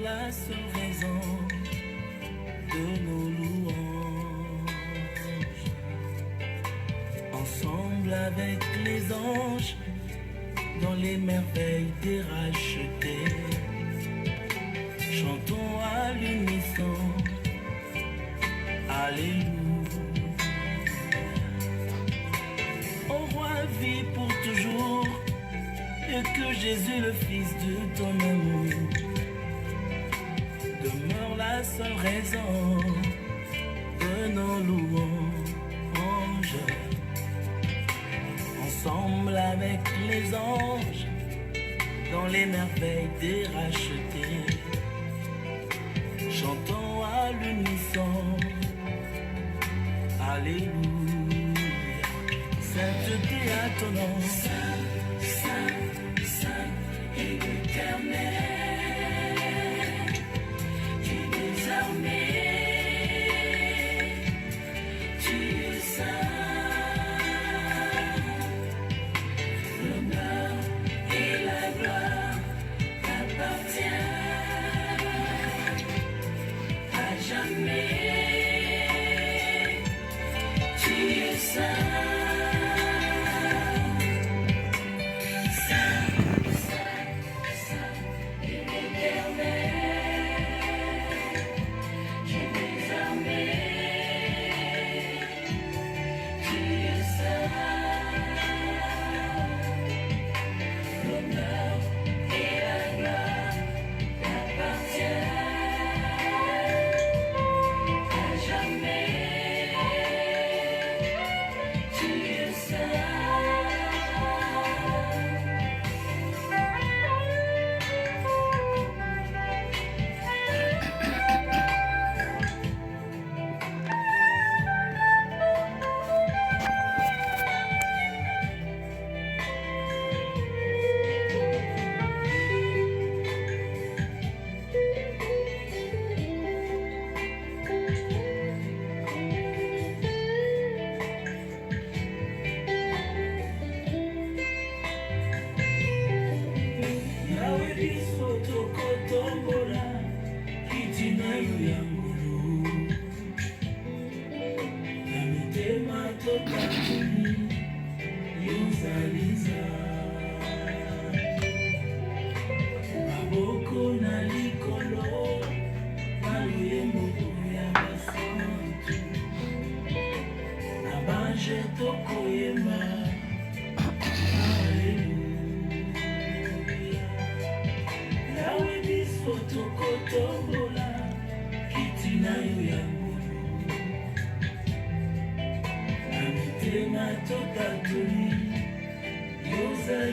la seule raison de nos louanges. Ensemble avec les anges, dans les merveilles des rachetés, chantons à l'unisson, Alléluia. Au roi vit pour toujours, et que Jésus le Fils de ton amour demeure la seule raison de nos louanges. Ensemble avec les anges, dans les merveilles des rachetés, chantons à l'unisson, Alléluia. Sainteté à ton nom, Saint, Saint, Saint et éternel, tu es armé, tu es saint. L'honneur et la gloire t'appartiennent à jamais. Tu es saint.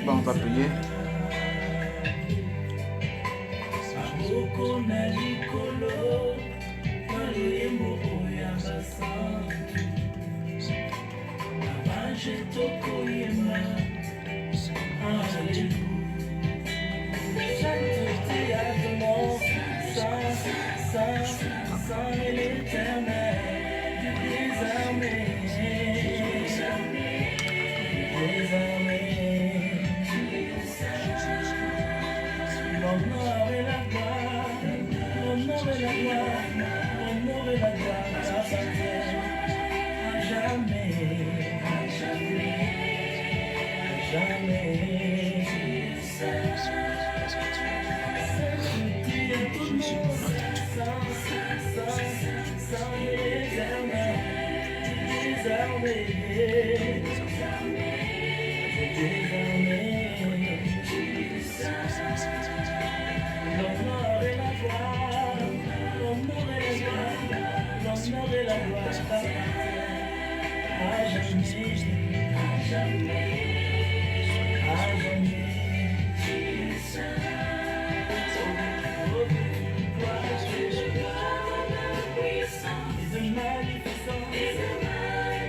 Bon, on va prier.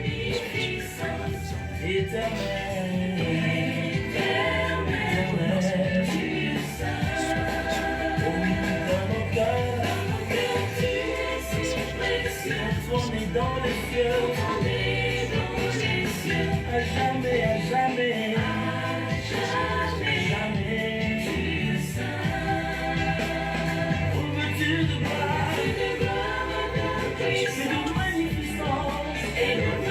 Magnificent. de gloire, et de magnificence, et de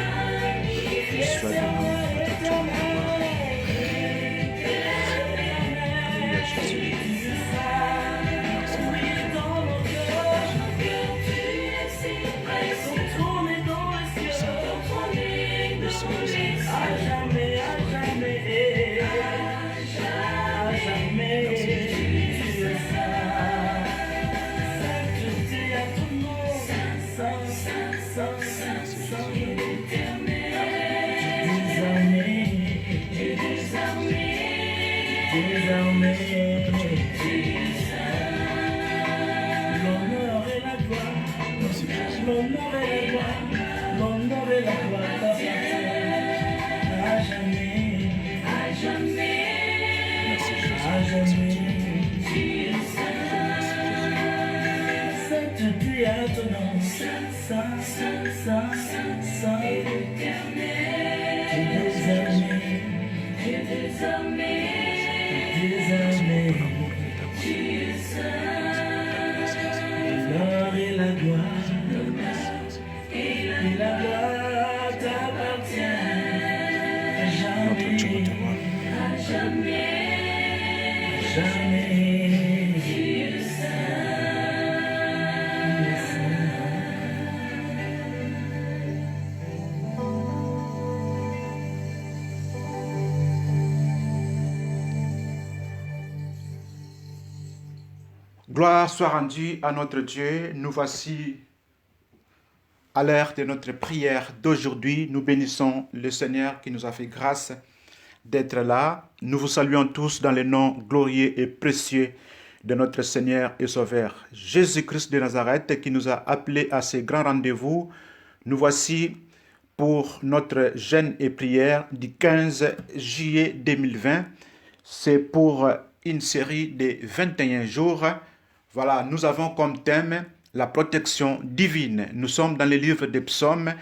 Gloire soit rendue à notre Dieu. Nous voici à l'heure de notre prière d'aujourd'hui. Nous bénissons le Seigneur qui nous a fait grâce d'être là. Nous vous saluons tous dans le nom glorieux et précieux de notre Seigneur et Sauveur Jésus-Christ de Nazareth qui nous a appelés à ce grand rendez-vous. Nous voici pour notre jeûne et prière du 15 juillet 2020. C'est pour une série de 21 jours. Voilà, nous avons comme thème la protection divine. Nous sommes dans le livre des psaumes,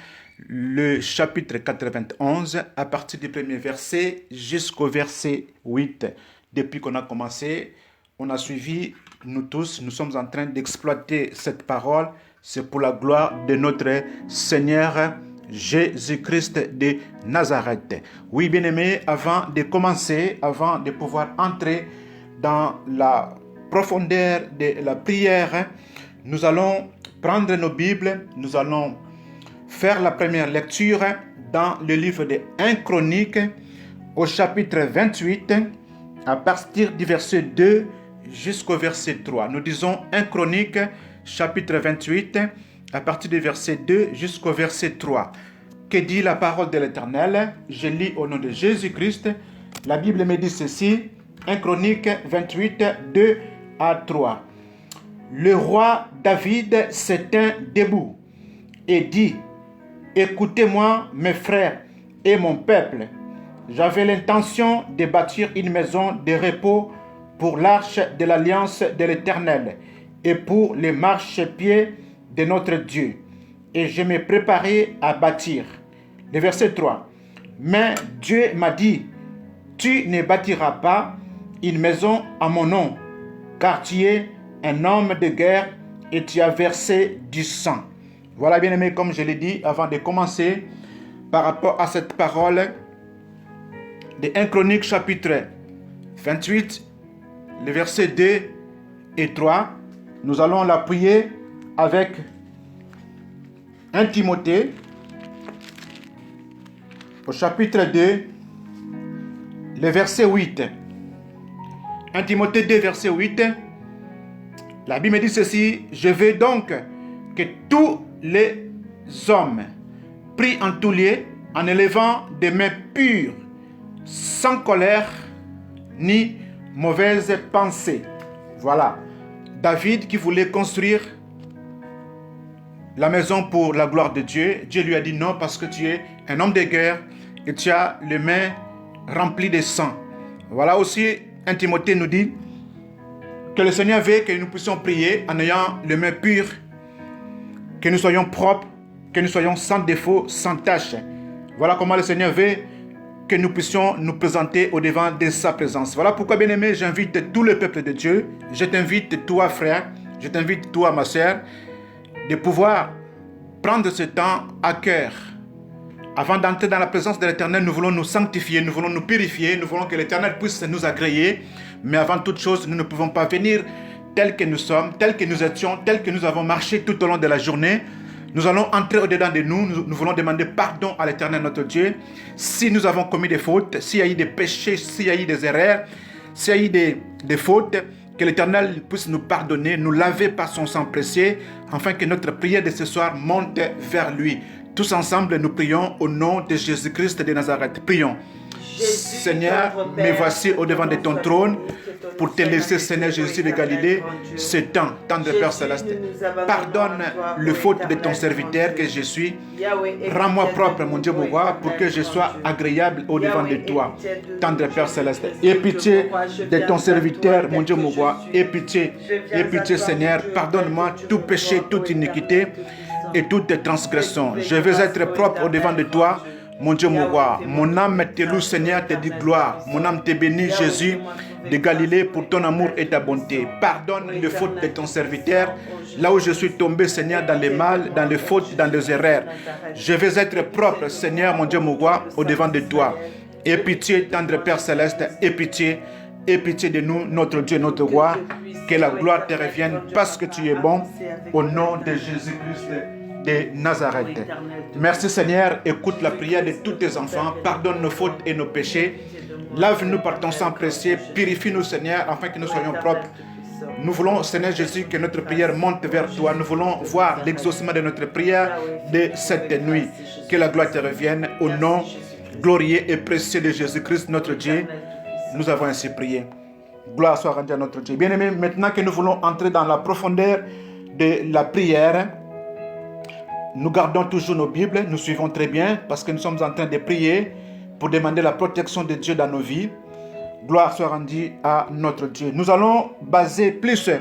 le chapitre 91, à partir du premier verset jusqu'au verset 8. Depuis qu'on a commencé, on a suivi, nous tous, nous sommes en train d'exploiter cette parole. C'est pour la gloire de notre Seigneur Jésus-Christ de Nazareth. Oui, bien-aimés, avant de commencer, avant de pouvoir entrer dans la profondeur de la prière, nous allons prendre nos Bibles, nous allons faire la première lecture dans le livre de 1 Chronique au chapitre 28 à partir du verset 2 jusqu'au verset 3. Nous disons 1 Chronique chapitre 28 à partir du verset 2 jusqu'au verset 3. Que dit la parole de l'Éternel? Je lis au nom de Jésus-Christ. La Bible me dit ceci, 1 Chronique 28, 2 à 3. Le roi David se tint debout et dit: écoutez-moi, mes frères et mon peuple. J'avais l'intention de bâtir une maison de repos pour l'arche de l'alliance de l'Éternel et pour les marchepieds de notre Dieu. Et je me préparais à bâtir. Le verset 3. Mais Dieu m'a dit: tu ne bâtiras pas une maison à mon nom, car tu es un homme de guerre et tu as versé du sang. Voilà, bien aimé, comme je l'ai dit avant de commencer, par rapport à cette parole de 1 Chronique chapitre 28, les versets 2 et 3, nous allons l'appuyer avec 1 Timothée au chapitre 2, le verset 8. 1 Timothée 2, verset 8. La Bible me dit ceci: je veux donc que tous les hommes prient en tout lieu en élevant des mains pures, sans colère ni mauvaise pensée. Voilà. David qui voulait construire la maison pour la gloire de Dieu, Dieu lui a dit non parce que tu es un homme de guerre et tu as les mains remplies de sang. Voilà aussi, 1 Timothée nous dit que le Seigneur veut que nous puissions prier en ayant les mains pures, que nous soyons propres, que nous soyons sans défaut, sans tache. Voilà comment le Seigneur veut que nous puissions nous présenter au devant de sa présence. Voilà pourquoi, bien-aimé, j'invite tout le peuple de Dieu, je t'invite toi, frère, Je t'invite, toi, ma sœur, de pouvoir prendre ce temps à cœur. Avant d'entrer dans la présence de l'Éternel, nous voulons nous sanctifier, nous voulons nous purifier, nous voulons que l'Éternel puisse nous agréer. Mais avant toute chose, nous ne pouvons pas venir tels que nous sommes, tels que nous étions, tels que nous avons marché tout au long de la journée. Nous allons entrer au-dedans de nous, nous voulons demander pardon à l'Éternel notre Dieu. Si nous avons commis des fautes, s'il y a eu des péchés, s'il y a eu des erreurs, s'il y a eu des fautes, que l'Éternel puisse nous pardonner, nous laver par son sang précieux, afin que notre prière de ce soir monte vers lui. Tous ensemble, nous prions au nom de Jésus-Christ de Nazareth. Prions. Seigneur, me voici au-devant de ton trône pour te laisser, Seigneur Jésus de Galilée, ce temps, tendre Père Céleste. Pardonne le faute de ton serviteur que je suis. Rends-moi propre, mon Dieu, mon roi, pour que je sois agréable au-devant de toi, tendre Père Céleste. Aie pitié de ton serviteur, mon Dieu, mon roi. Aie pitié, Seigneur. Pardonne-moi tout péché, toute iniquité et toute transgression. Je veux être propre au-devant de toi, mon Dieu, mon roi. Mon âme te loue, Seigneur, te dit gloire. Mon âme te bénit, Jésus de Galilée, pour ton amour et ta bonté. Pardonne les fautes de ton serviteur, là où je suis tombé, Seigneur, dans les mal, dans les fautes, dans les erreurs. Je veux être propre, Seigneur, mon Dieu, mon roi, au-devant de toi. Aie pitié, tendre Père Céleste, aie pitié de nous, notre Dieu, notre roi. Que la gloire te revienne parce que tu es bon, au nom de Jésus-Christ de Nazareth. Merci Seigneur, écoute la prière de tous tes enfants, pardonne nos fautes et nos péchés, lave-nous par ton sang précieux, purifie-nous Seigneur, afin que nous soyons propres. Nous voulons, Seigneur Jésus, que notre prière monte vers toi. Nous voulons voir l'exaucement de notre prière de cette nuit. Que la gloire te revienne au nom glorieux et précieux de Jésus-Christ, notre Dieu. Nous avons ainsi prié. Gloire soit rendue à notre Dieu. Bien-aimés, maintenant que nous voulons entrer dans la profondeur de la prière, nous gardons toujours nos Bibles, nous suivons très bien parce que nous sommes en train de prier pour demander la protection de Dieu dans nos vies. Gloire soit rendue à notre Dieu. Nous allons baser plus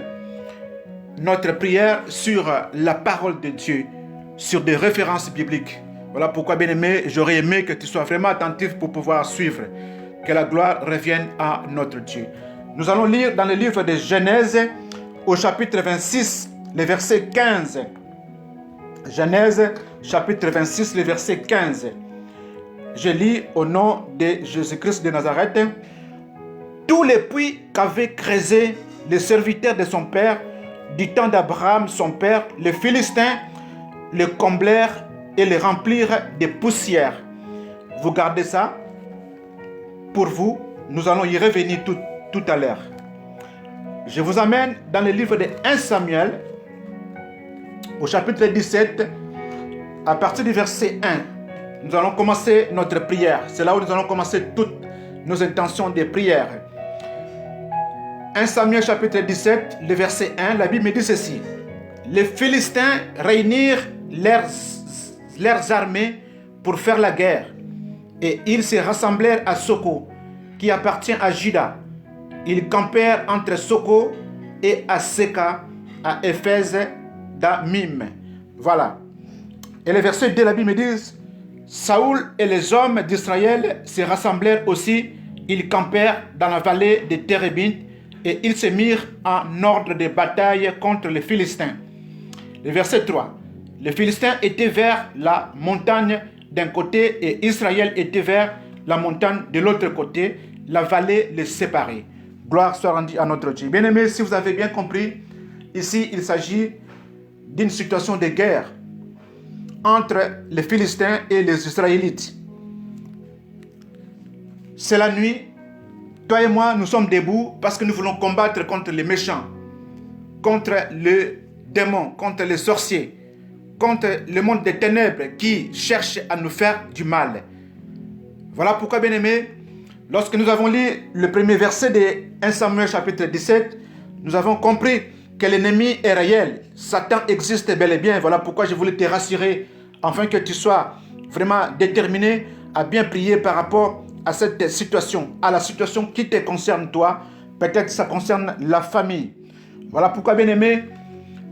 notre prière sur la parole de Dieu, sur des références bibliques. Voilà pourquoi, bien-aimé, j'aurais aimé que tu sois vraiment attentif pour pouvoir suivre. Que la gloire revienne à notre Dieu. Nous allons lire dans le livre de Genèse au chapitre 26, le verset 15. Genèse, chapitre 26, le verset 15. Je lis au nom de Jésus-Christ de Nazareth. Tous les puits qu'avaient creusés les serviteurs de son père, du temps d'Abraham, son père, les Philistins, les comblèrent et les remplirent de poussière. Vous gardez ça pour vous. Nous allons y revenir tout à l'heure. Je vous amène dans le livre de 1 Samuel, au chapitre 17, à partir du verset 1. Nous allons commencer notre prière. C'est là où nous allons commencer toutes nos intentions de prière. 1 Samuel chapitre 17, le verset 1, la Bible me dit ceci. Les Philistins réunirent leurs armées pour faire la guerre. Et ils se rassemblèrent à Soko, qui appartient à Juda. Ils campèrent entre Soko et Aseka, à Éphèse d'Amim. Voilà. Et le verset 2 de la Bible me dit, Saoul et les hommes d'Israël se rassemblèrent aussi. Ils campèrent dans la vallée de Térébint et ils se mirent en ordre de bataille contre les Philistins. Le verset 3. Les Philistins étaient vers la montagne d'un côté et Israël était vers la montagne de l'autre côté. La vallée les séparait. Gloire soit rendue à notre Dieu. Bien-aimés, si vous avez bien compris, ici il s'agit d'une situation de guerre entre les Philistins et les Israélites. C'est la nuit. Toi et moi, nous sommes debout parce que nous voulons combattre contre les méchants, contre les démons, contre les sorciers, contre le monde des ténèbres qui cherche à nous faire du mal. Voilà pourquoi, bien-aimés, lorsque nous avons lu le premier verset de 1 Samuel chapitre 17, nous avons compris que l'ennemi est réel. Satan existe bel et bien. Voilà pourquoi je voulais te rassurer, afin que tu sois vraiment déterminé à bien prier par rapport à cette situation, à la situation qui te concerne toi. Peut-être que ça concerne la famille. Voilà pourquoi, bien-aimés,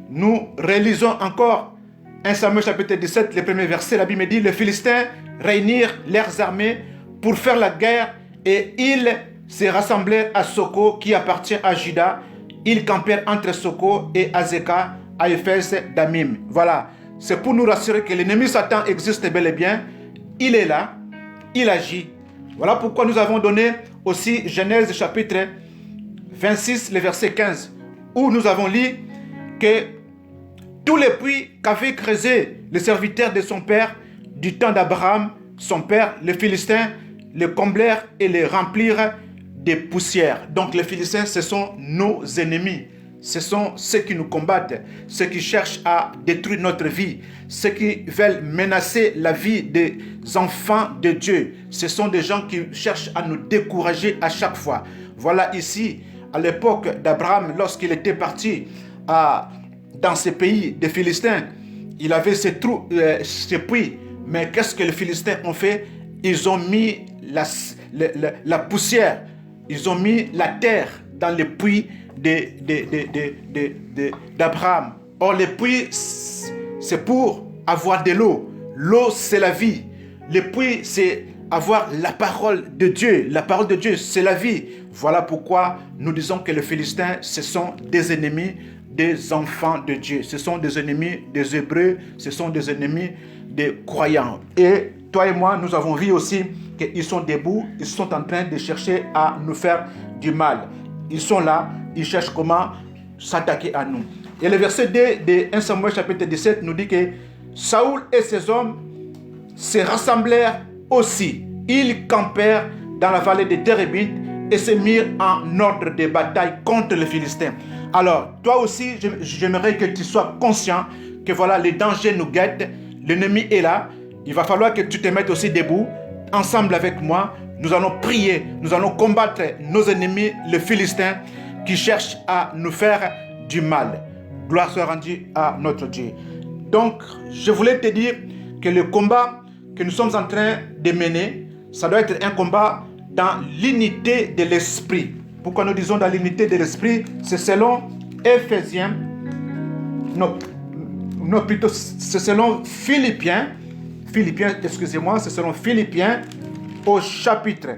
nous réalisons encore 1 Samuel chapitre 17, le premier verset. La Bible dit, les Philistins réunirent leurs armées pour faire la guerre et ils se rassemblèrent à Soko qui appartient à Juda. Ils campèrent entre Soko et Azeka à Éphèse d'Amim. Voilà, c'est pour nous rassurer que l'ennemi Satan existe bel et bien. Il est là, il agit. Voilà pourquoi nous avons donné aussi Genèse chapitre 26, le verset 15, où nous avons lu que tous les puits qu'avaient creusés les serviteurs de son père, du temps d'Abraham, son père, les Philistins, les comblèrent et les remplirent de poussière. Donc les Philistins, ce sont nos ennemis. Ce sont ceux qui nous combattent, ceux qui cherchent à détruire notre vie, ceux qui veulent menacer la vie des enfants de Dieu. Ce sont des gens qui cherchent à nous décourager à chaque fois. Voilà ici, à l'époque d'Abraham, lorsqu'il était parti dans ce pays des Philistins, il avait ces puits. Mais qu'est-ce que les Philistins ont fait? Ils ont mis la poussière, ils ont mis la terre dans les puits d'Abraham. Or, les puits, c'est pour avoir de l'eau. L'eau, c'est la vie. Les puits, c'est avoir la parole de Dieu. La parole de Dieu, c'est la vie. Voilà pourquoi nous disons que les Philistins, ce sont des ennemis des enfants de Dieu. Ce sont des ennemis des Hébreux. Ce sont des ennemis des croyants. Et toi et moi, nous avons vu aussi qu'ils sont debout. Ils sont en train de chercher à nous faire du mal. Ils sont là. Ils cherchent comment s'attaquer à nous. Et le verset 2 de 1 Samuel chapitre 17 nous dit que Saoul et ses hommes se rassemblèrent aussi. Ils campèrent dans la vallée de Térébith et se mirent en ordre de bataille contre les Philistins. Alors, toi aussi, j'aimerais que tu sois conscient que voilà, les dangers nous guettent. L'ennemi est là. Il va falloir que tu te mettes aussi debout. Ensemble avec moi, nous allons prier. Nous allons combattre nos ennemis, les Philistins, qui cherchent à nous faire du mal. Gloire soit rendue à notre Dieu. Donc, je voulais te dire que le combat que nous sommes en train de mener, ça doit être un combat dans l'unité de l'esprit. Pourquoi nous disons dans l'unité de l'esprit? C'est selon Éphésiens, non plutôt c'est selon Philippiens, excusez-moi, c'est selon Philippiens au chapitre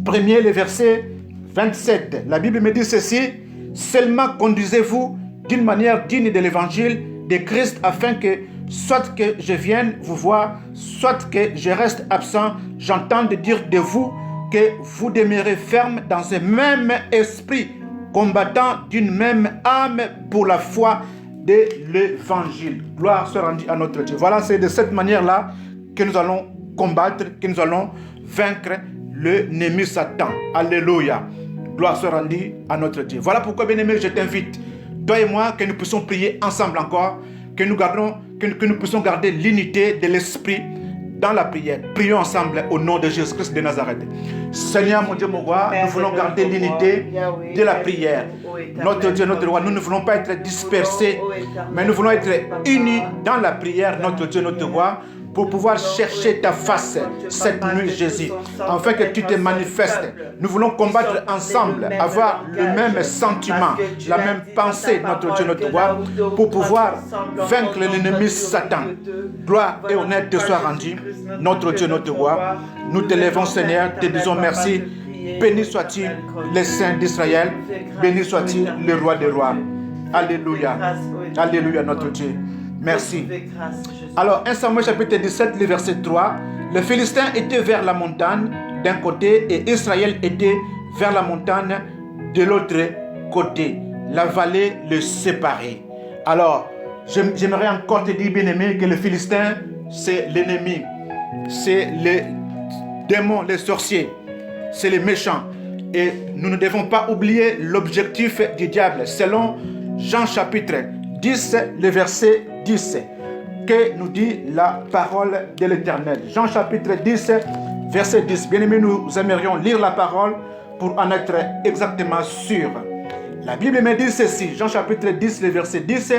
1er, le verset 27. La Bible me dit ceci: seulement conduisez-vous d'une manière digne de l'évangile de Christ, afin que, soit que je vienne vous voir, soit que je reste absent, j'entende dire de vous que vous demeurez ferme dans un même esprit, combattant d'une même âme pour la foi de l'évangile. Gloire soit rendue à notre Dieu. Voilà, c'est de cette manière-là que nous allons combattre, que nous allons vaincre l'ennemi Satan. Alléluia. Gloire soit rendue à notre Dieu. Voilà pourquoi, bien-aimé, je t'invite, toi et moi, que nous puissions prier ensemble encore, que nous puissions garder l'unité de l'esprit dans la prière. Prions ensemble au nom de Jésus-Christ de Nazareth. Seigneur, mon Dieu, mon roi, nous voulons garder l'unité de la prière. Notre Dieu, notre roi, nous ne voulons pas être dispersés, mais nous voulons être unis dans la prière, notre Dieu, notre roi, pour pouvoir chercher ta face cette nuit, Jésus, afin que tu te manifestes. Nous voulons combattre ensemble, avoir le même sentiment, la même pensée, notre Dieu, notre roi, pour pouvoir vaincre l'ennemi Satan. Gloire et honneur te soient rendus, notre Dieu, notre roi. Nous te lèvons, Seigneur, te disons merci. Béni soit-il le Saint d'Israël, béni soit-il le roi des rois. Alléluia. Alléluia, notre Dieu. Merci. Alors, 1 Samuel chapitre 17, le verset 3. Les Philistins étaient vers la montagne d'un côté et Israël était vers la montagne de l'autre côté. La vallée le séparait. Alors, j'aimerais encore te dire, bien-aimé, que les Philistins, c'est l'ennemi. C'est les démons, les sorciers. C'est les méchants. Et nous ne devons pas oublier l'objectif du diable. Selon Jean chapitre 10, le verset 10, que nous dit la parole de l'Éternel. Jean chapitre 10, verset 10. Bien aimé, nous aimerions lire la parole pour en être exactement sûr. La Bible me dit ceci, Jean chapitre 10, le verset 10.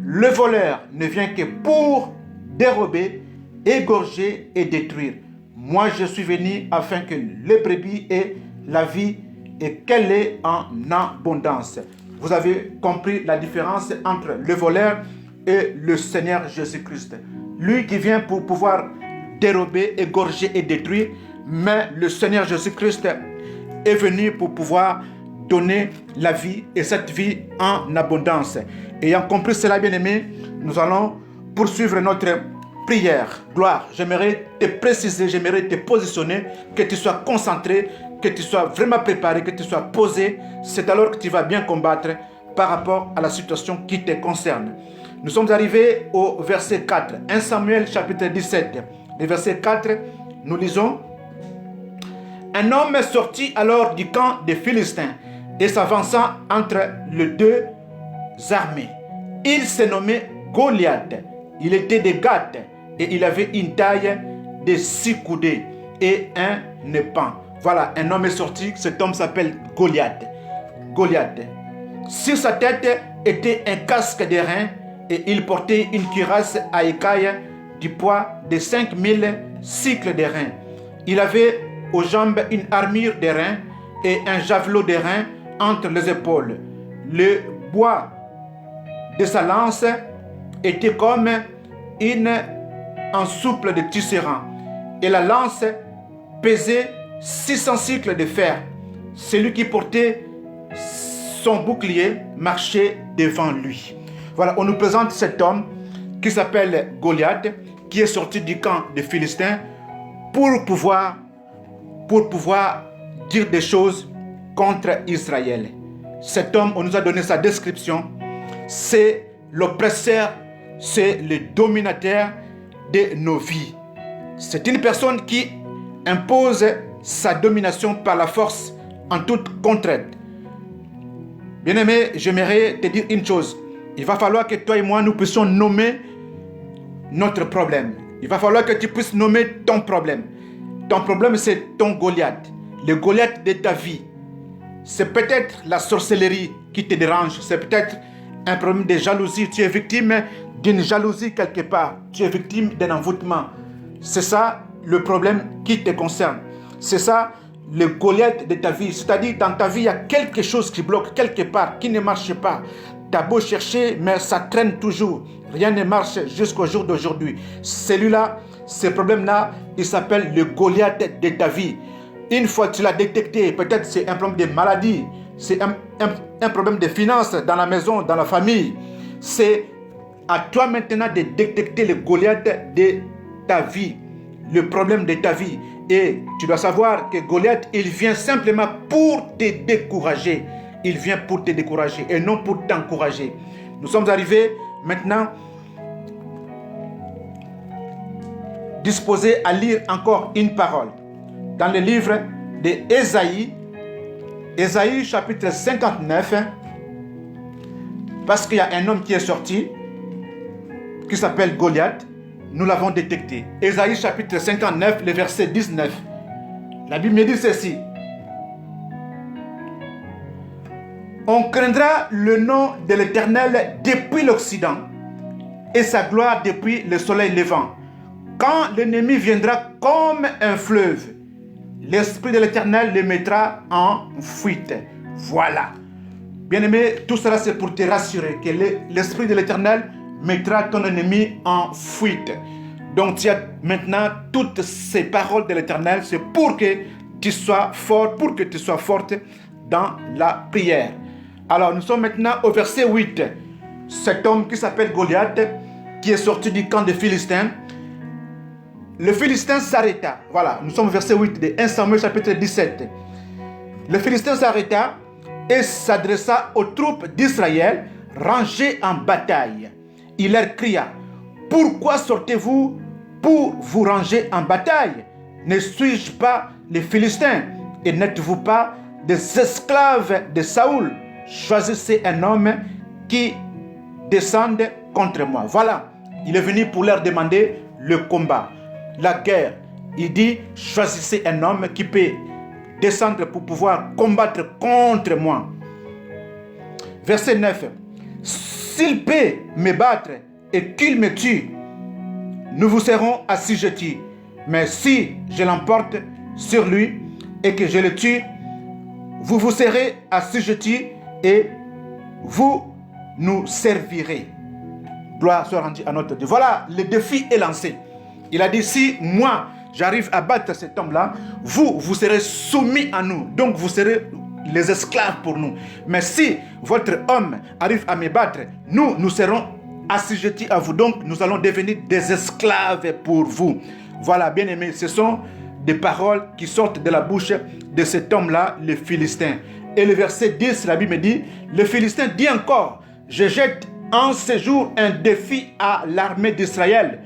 Le voleur ne vient que pour dérober, égorger et détruire. Moi, je suis venu afin que les brebis aient la vie et qu'elle est en abondance. Vous avez compris la différence entre le voleur et le Seigneur Jésus-Christ. Lui qui vient pour pouvoir dérober, égorger et détruire, mais le Seigneur Jésus-Christ est venu pour pouvoir donner la vie et cette vie en abondance. Ayant compris cela, bien-aimés, nous allons poursuivre notre prière. Gloire, j'aimerais te préciser, j'aimerais te positionner, que tu sois concentré, que tu sois vraiment préparé, que tu sois posé. C'est alors que tu vas bien combattre par rapport à la situation qui te concerne. Nous sommes arrivés au verset 4. 1 Samuel chapitre 17. Le verset 4, nous lisons: un homme sortit alors du camp des Philistins et s'avança entre les deux armées. Il se nommait Goliath. Il était de Gath et il avait une taille de 6 coudées et un épan. Voilà, un homme est sorti. Cet homme s'appelle Goliath. Goliath. Sur sa tête était un casque d'airain et il portait une cuirasse à écailles du poids de 5000 cycles d'airain. Il avait aux jambes une armure d'airain et un javelot d'airain entre les épaules. Le bois de sa lance était comme une ensouple de tisserand et la lance pesait 600 cycles de fer. Celui qui portait son bouclier marchait devant lui. Voilà, on nous présente cet homme qui s'appelle Goliath, qui est sorti du camp des Philistins pour pouvoir dire des choses contre Israël. Cet homme, on nous a donné sa description, c'est l'oppresseur, c'est le dominateur de nos vies. C'est une personne qui impose sa domination par la force en toute contrainte. Bien-aimé, j'aimerais te dire une chose. Il va falloir que toi et moi, nous puissions nommer notre problème. Il va falloir que tu puisses nommer ton problème. Ton problème, c'est ton Goliath. Le Goliath de ta vie. C'est peut-être la sorcellerie qui te dérange. C'est peut-être un problème de jalousie. Tu es victime d'une jalousie quelque part. Tu es victime d'un envoûtement. C'est ça le problème qui te concerne. C'est ça le Goliath de ta vie. C'est-à-dire, dans ta vie, il y a quelque chose qui bloque quelque part, qui ne marche pas. Tu as beau chercher, mais ça traîne toujours. Rien ne marche jusqu'au jour d'aujourd'hui. Celui-là, ce problème-là, il s'appelle le Goliath de ta vie. Une fois que tu l'as détecté, peut-être c'est un problème de maladie, c'est un problème de finances dans la maison, dans la famille. C'est à toi maintenant de détecter le Goliath de ta vie, le problème de ta vie. Et tu dois savoir que Goliath, il vient simplement pour te décourager. Il vient pour te décourager et non pour t'encourager. Nous sommes arrivés maintenant disposés à lire encore une parole. Dans le livre d'Ésaïe, Ésaïe chapitre 59, parce qu'il y a un homme qui est sorti, qui s'appelle Goliath, nous l'avons détecté. Ésaïe chapitre 59, le verset 19. La Bible me dit ceci: on craindra le nom de l'Éternel depuis l'Occident et sa gloire depuis le soleil levant. Quand l'ennemi viendra comme un fleuve, l'Esprit de l'Éternel le mettra en fuite. Voilà. Bien-aimé, tout cela c'est pour te rassurer que l'Esprit de l'Éternel mettra ton ennemi en fuite. Donc tu as maintenant toutes ces paroles de l'Éternel, c'est pour que tu sois fort, pour que tu sois forte dans la prière. Alors nous sommes maintenant au verset 8. Cet homme qui s'appelle Goliath, qui est sorti du camp des Philistins, le Philistin s'arrêta. Voilà, nous sommes au verset 8 de 1 Samuel chapitre 17. Le Philistin s'arrêta et s'adressa aux troupes d'Israël rangées en bataille. Il leur cria: pourquoi sortez-vous pour vous ranger en bataille? Ne suis-je pas les Philistins et n'êtes-vous pas des esclaves de Saoul? Choisissez un homme qui descende contre moi. Voilà, il est venu pour leur demander le combat, la guerre. Il dit: choisissez un homme qui peut descendre pour pouvoir combattre contre moi. Verset 9. S'il peut me battre et qu'il me tue, nous vous serons assujettis. Mais si je l'emporte sur lui et que je le tue, vous vous serez assujettis et vous nous servirez. Gloire soit rendue à notre Dieu. Voilà, le défi est lancé. Il a dit: si moi j'arrive à battre cet homme-là, vous serez soumis à nous. Donc vous serez les esclaves pour nous. Mais si votre homme arrive à me battre, nous serons assujettis à vous. Donc, nous allons devenir des esclaves pour vous. Voilà, bien aimé, ce sont des paroles qui sortent de la bouche de cet homme-là, le Philistin. Et le verset 10, la Bible me dit, le Philistin dit encore, je jette en ce jour un défi à l'armée d'Israël.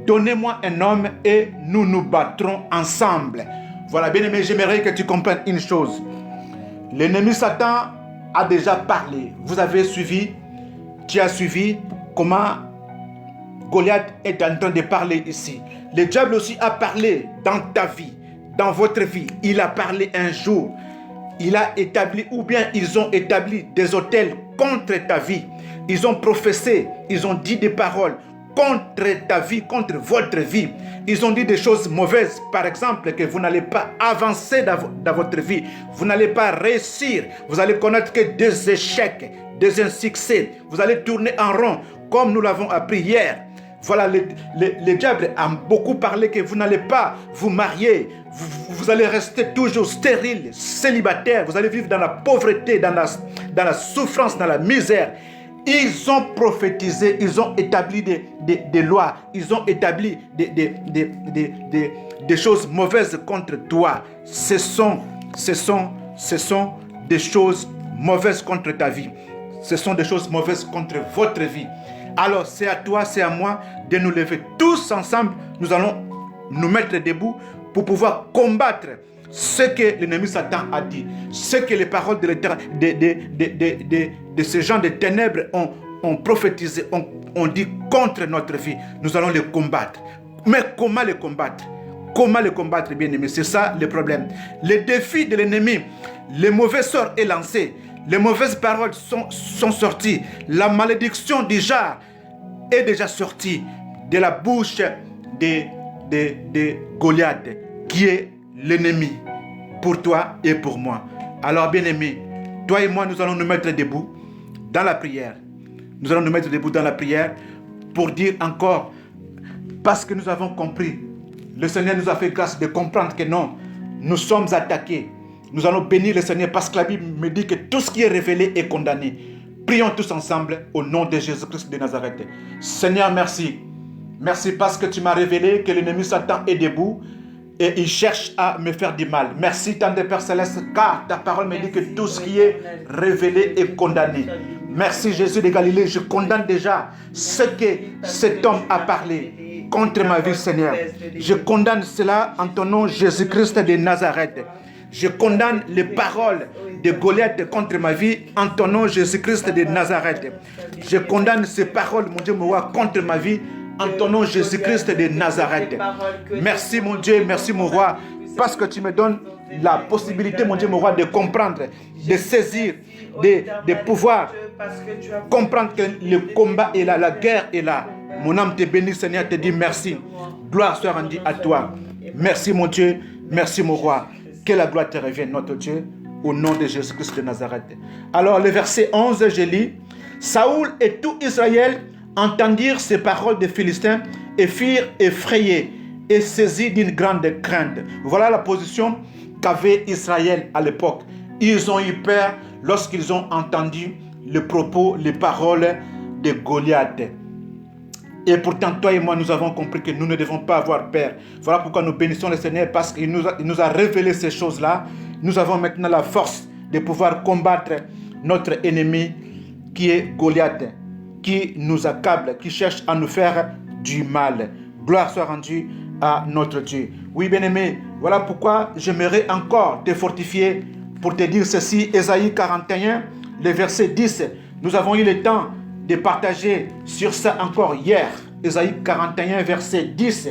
Donnez-moi un homme et nous nous battrons ensemble. Voilà, bien aimé, j'aimerais que tu comprennes une chose. L'ennemi Satan a déjà parlé. Vous avez suivi, tu as suivi comment Goliath est en train de parler ici. Le diable aussi a parlé dans ta vie, dans votre vie. Il a parlé un jour. Il a établi, ou bien ils ont établi des autels contre ta vie. Ils ont professé, ils ont dit des paroles contre ta vie, contre votre vie. Ils ont dit des choses mauvaises. Par exemple, que vous n'allez pas avancer dans votre vie. Vous n'allez pas réussir. Vous allez connaître que des échecs, des insuccès. Vous allez tourner en rond, comme nous l'avons appris hier. Voilà, le diable a beaucoup parlé que vous n'allez pas vous marier. Vous allez rester toujours stérile, célibataire. Vous allez vivre dans la pauvreté, dans la souffrance, dans la misère. Ils ont prophétisé, ils ont établi des lois, ils ont établi des choses mauvaises contre toi. Ce sont des choses mauvaises contre ta vie. Ce sont des choses mauvaises contre votre vie. Alors c'est à toi, c'est à moi de nous lever tous ensemble. Nous allons nous mettre debout pour pouvoir combattre ce que l'ennemi Satan a dit, ce que les paroles de ces gens de ténèbres ont prophétisé, ont dit contre notre vie. Nous allons les combattre. Mais comment les combattre? Comment les combattre, bien aimé? C'est ça le problème. Le défi de l'ennemi, le mauvais sort est lancé. Les mauvaises paroles sont sorties. La malédiction déjà est déjà sortie de la bouche de Goliath, qui est l'ennemi pour toi et pour moi. Alors, bien-aimé, toi et moi, nous allons nous mettre debout dans la prière. Nous allons nous mettre debout dans la prière pour dire encore, parce que nous avons compris, le Seigneur nous a fait grâce de comprendre que non, nous sommes attaqués. Nous allons bénir le Seigneur parce que la Bible me dit que tout ce qui est révélé est condamné. Prions tous ensemble au nom de Jésus-Christ de Nazareth. Seigneur, merci. Merci parce que tu m'as révélé que l'ennemi Satan est debout et il cherche à me faire du mal. Merci, Tante Père Céleste, car ta parole me dit que tout ce qui est révélé est condamné. Merci, Jésus de Galilée. Je condamne déjà ce que cet homme a parlé contre ma vie, Seigneur. Je condamne cela en ton nom, Jésus-Christ de Nazareth. Je condamne les paroles de Goliath contre ma vie en ton nom, Jésus-Christ de Nazareth. Je condamne ces paroles, mon Dieu, mon roi, contre ma vie en ton nom, Jésus-Christ de Nazareth. Merci, mon Dieu, merci, mon roi, parce que tu me donnes la possibilité, mon Dieu, mon roi, de comprendre, de saisir, de pouvoir comprendre que le combat est là, la guerre est là. Mon âme te bénit, Seigneur, te dit merci. Gloire soit rendue à toi. Merci, mon Dieu, merci, mon roi. Que la gloire te revienne, notre Dieu, au nom de Jésus-Christ de Nazareth. Alors, le verset 11, je lis. Saoul et tout Israël entendirent ces paroles des Philistins et firent effrayés et saisis d'une grande crainte. Voilà la position qu'avait Israël à l'époque. Ils ont eu peur lorsqu'ils ont entendu le propos, les paroles de Goliath. Et pourtant, toi et moi, nous avons compris que nous ne devons pas avoir peur. Voilà pourquoi nous bénissons le Seigneur, parce qu'il nous a révélé ces choses-là. Nous avons maintenant la force de pouvoir combattre notre ennemi qui est Goliath, qui nous accable, qui cherche à nous faire du mal. Gloire soit rendue à notre Dieu. Oui, bien-aimé, voilà pourquoi j'aimerais encore te fortifier pour te dire ceci. Ésaïe 41, le verset 10. Nous avons eu le temps de partager sur ça encore hier. Ésaïe 41, verset 10.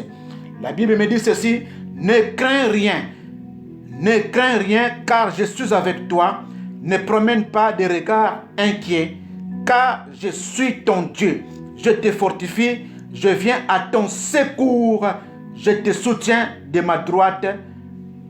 La Bible me dit ceci. Ne crains rien, car je suis avec toi. Ne promène pas de regards inquiets, car je suis ton Dieu. Je te fortifie, je viens à ton secours. Je te soutiens de ma droite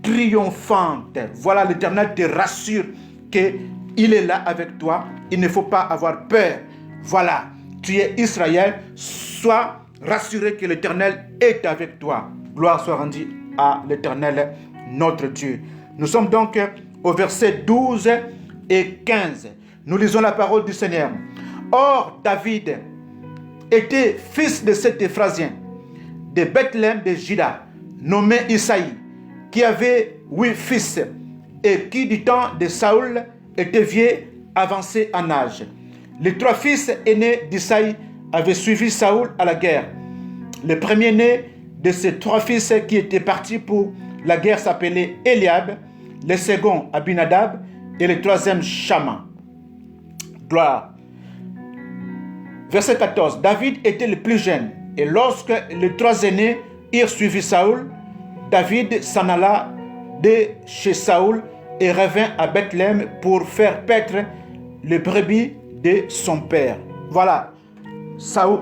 triomphante. Voilà, l'Éternel te rassure qu'il est là avec toi. Il ne faut pas avoir peur. Voilà, tu es Israël, sois rassuré que l'Éternel est avec toi. Gloire soit rendue à l'Éternel, notre Dieu. Nous sommes donc au verset 12 et 15. Nous lisons la parole du Seigneur. Or, David était fils de cet Ephrathien de Bethléem de Juda, nommé Isaïe, qui avait 8 fils et qui du temps de Saoul était vieux, avancé en âge. Les 3 fils aînés d'Isaïe avaient suivi Saoul à la guerre. Le premier-né de ces 3 fils qui étaient partis pour la guerre s'appelait Eliab, le second Abinadab et le troisième Shama. Gloire. Verset 14. David était le plus jeune, et lorsque les 3 aînés eurent suivi Saoul, David s'en alla de chez Saoul et revint à Bethléem pour faire paître les brebis de son père. Voilà, Saoul.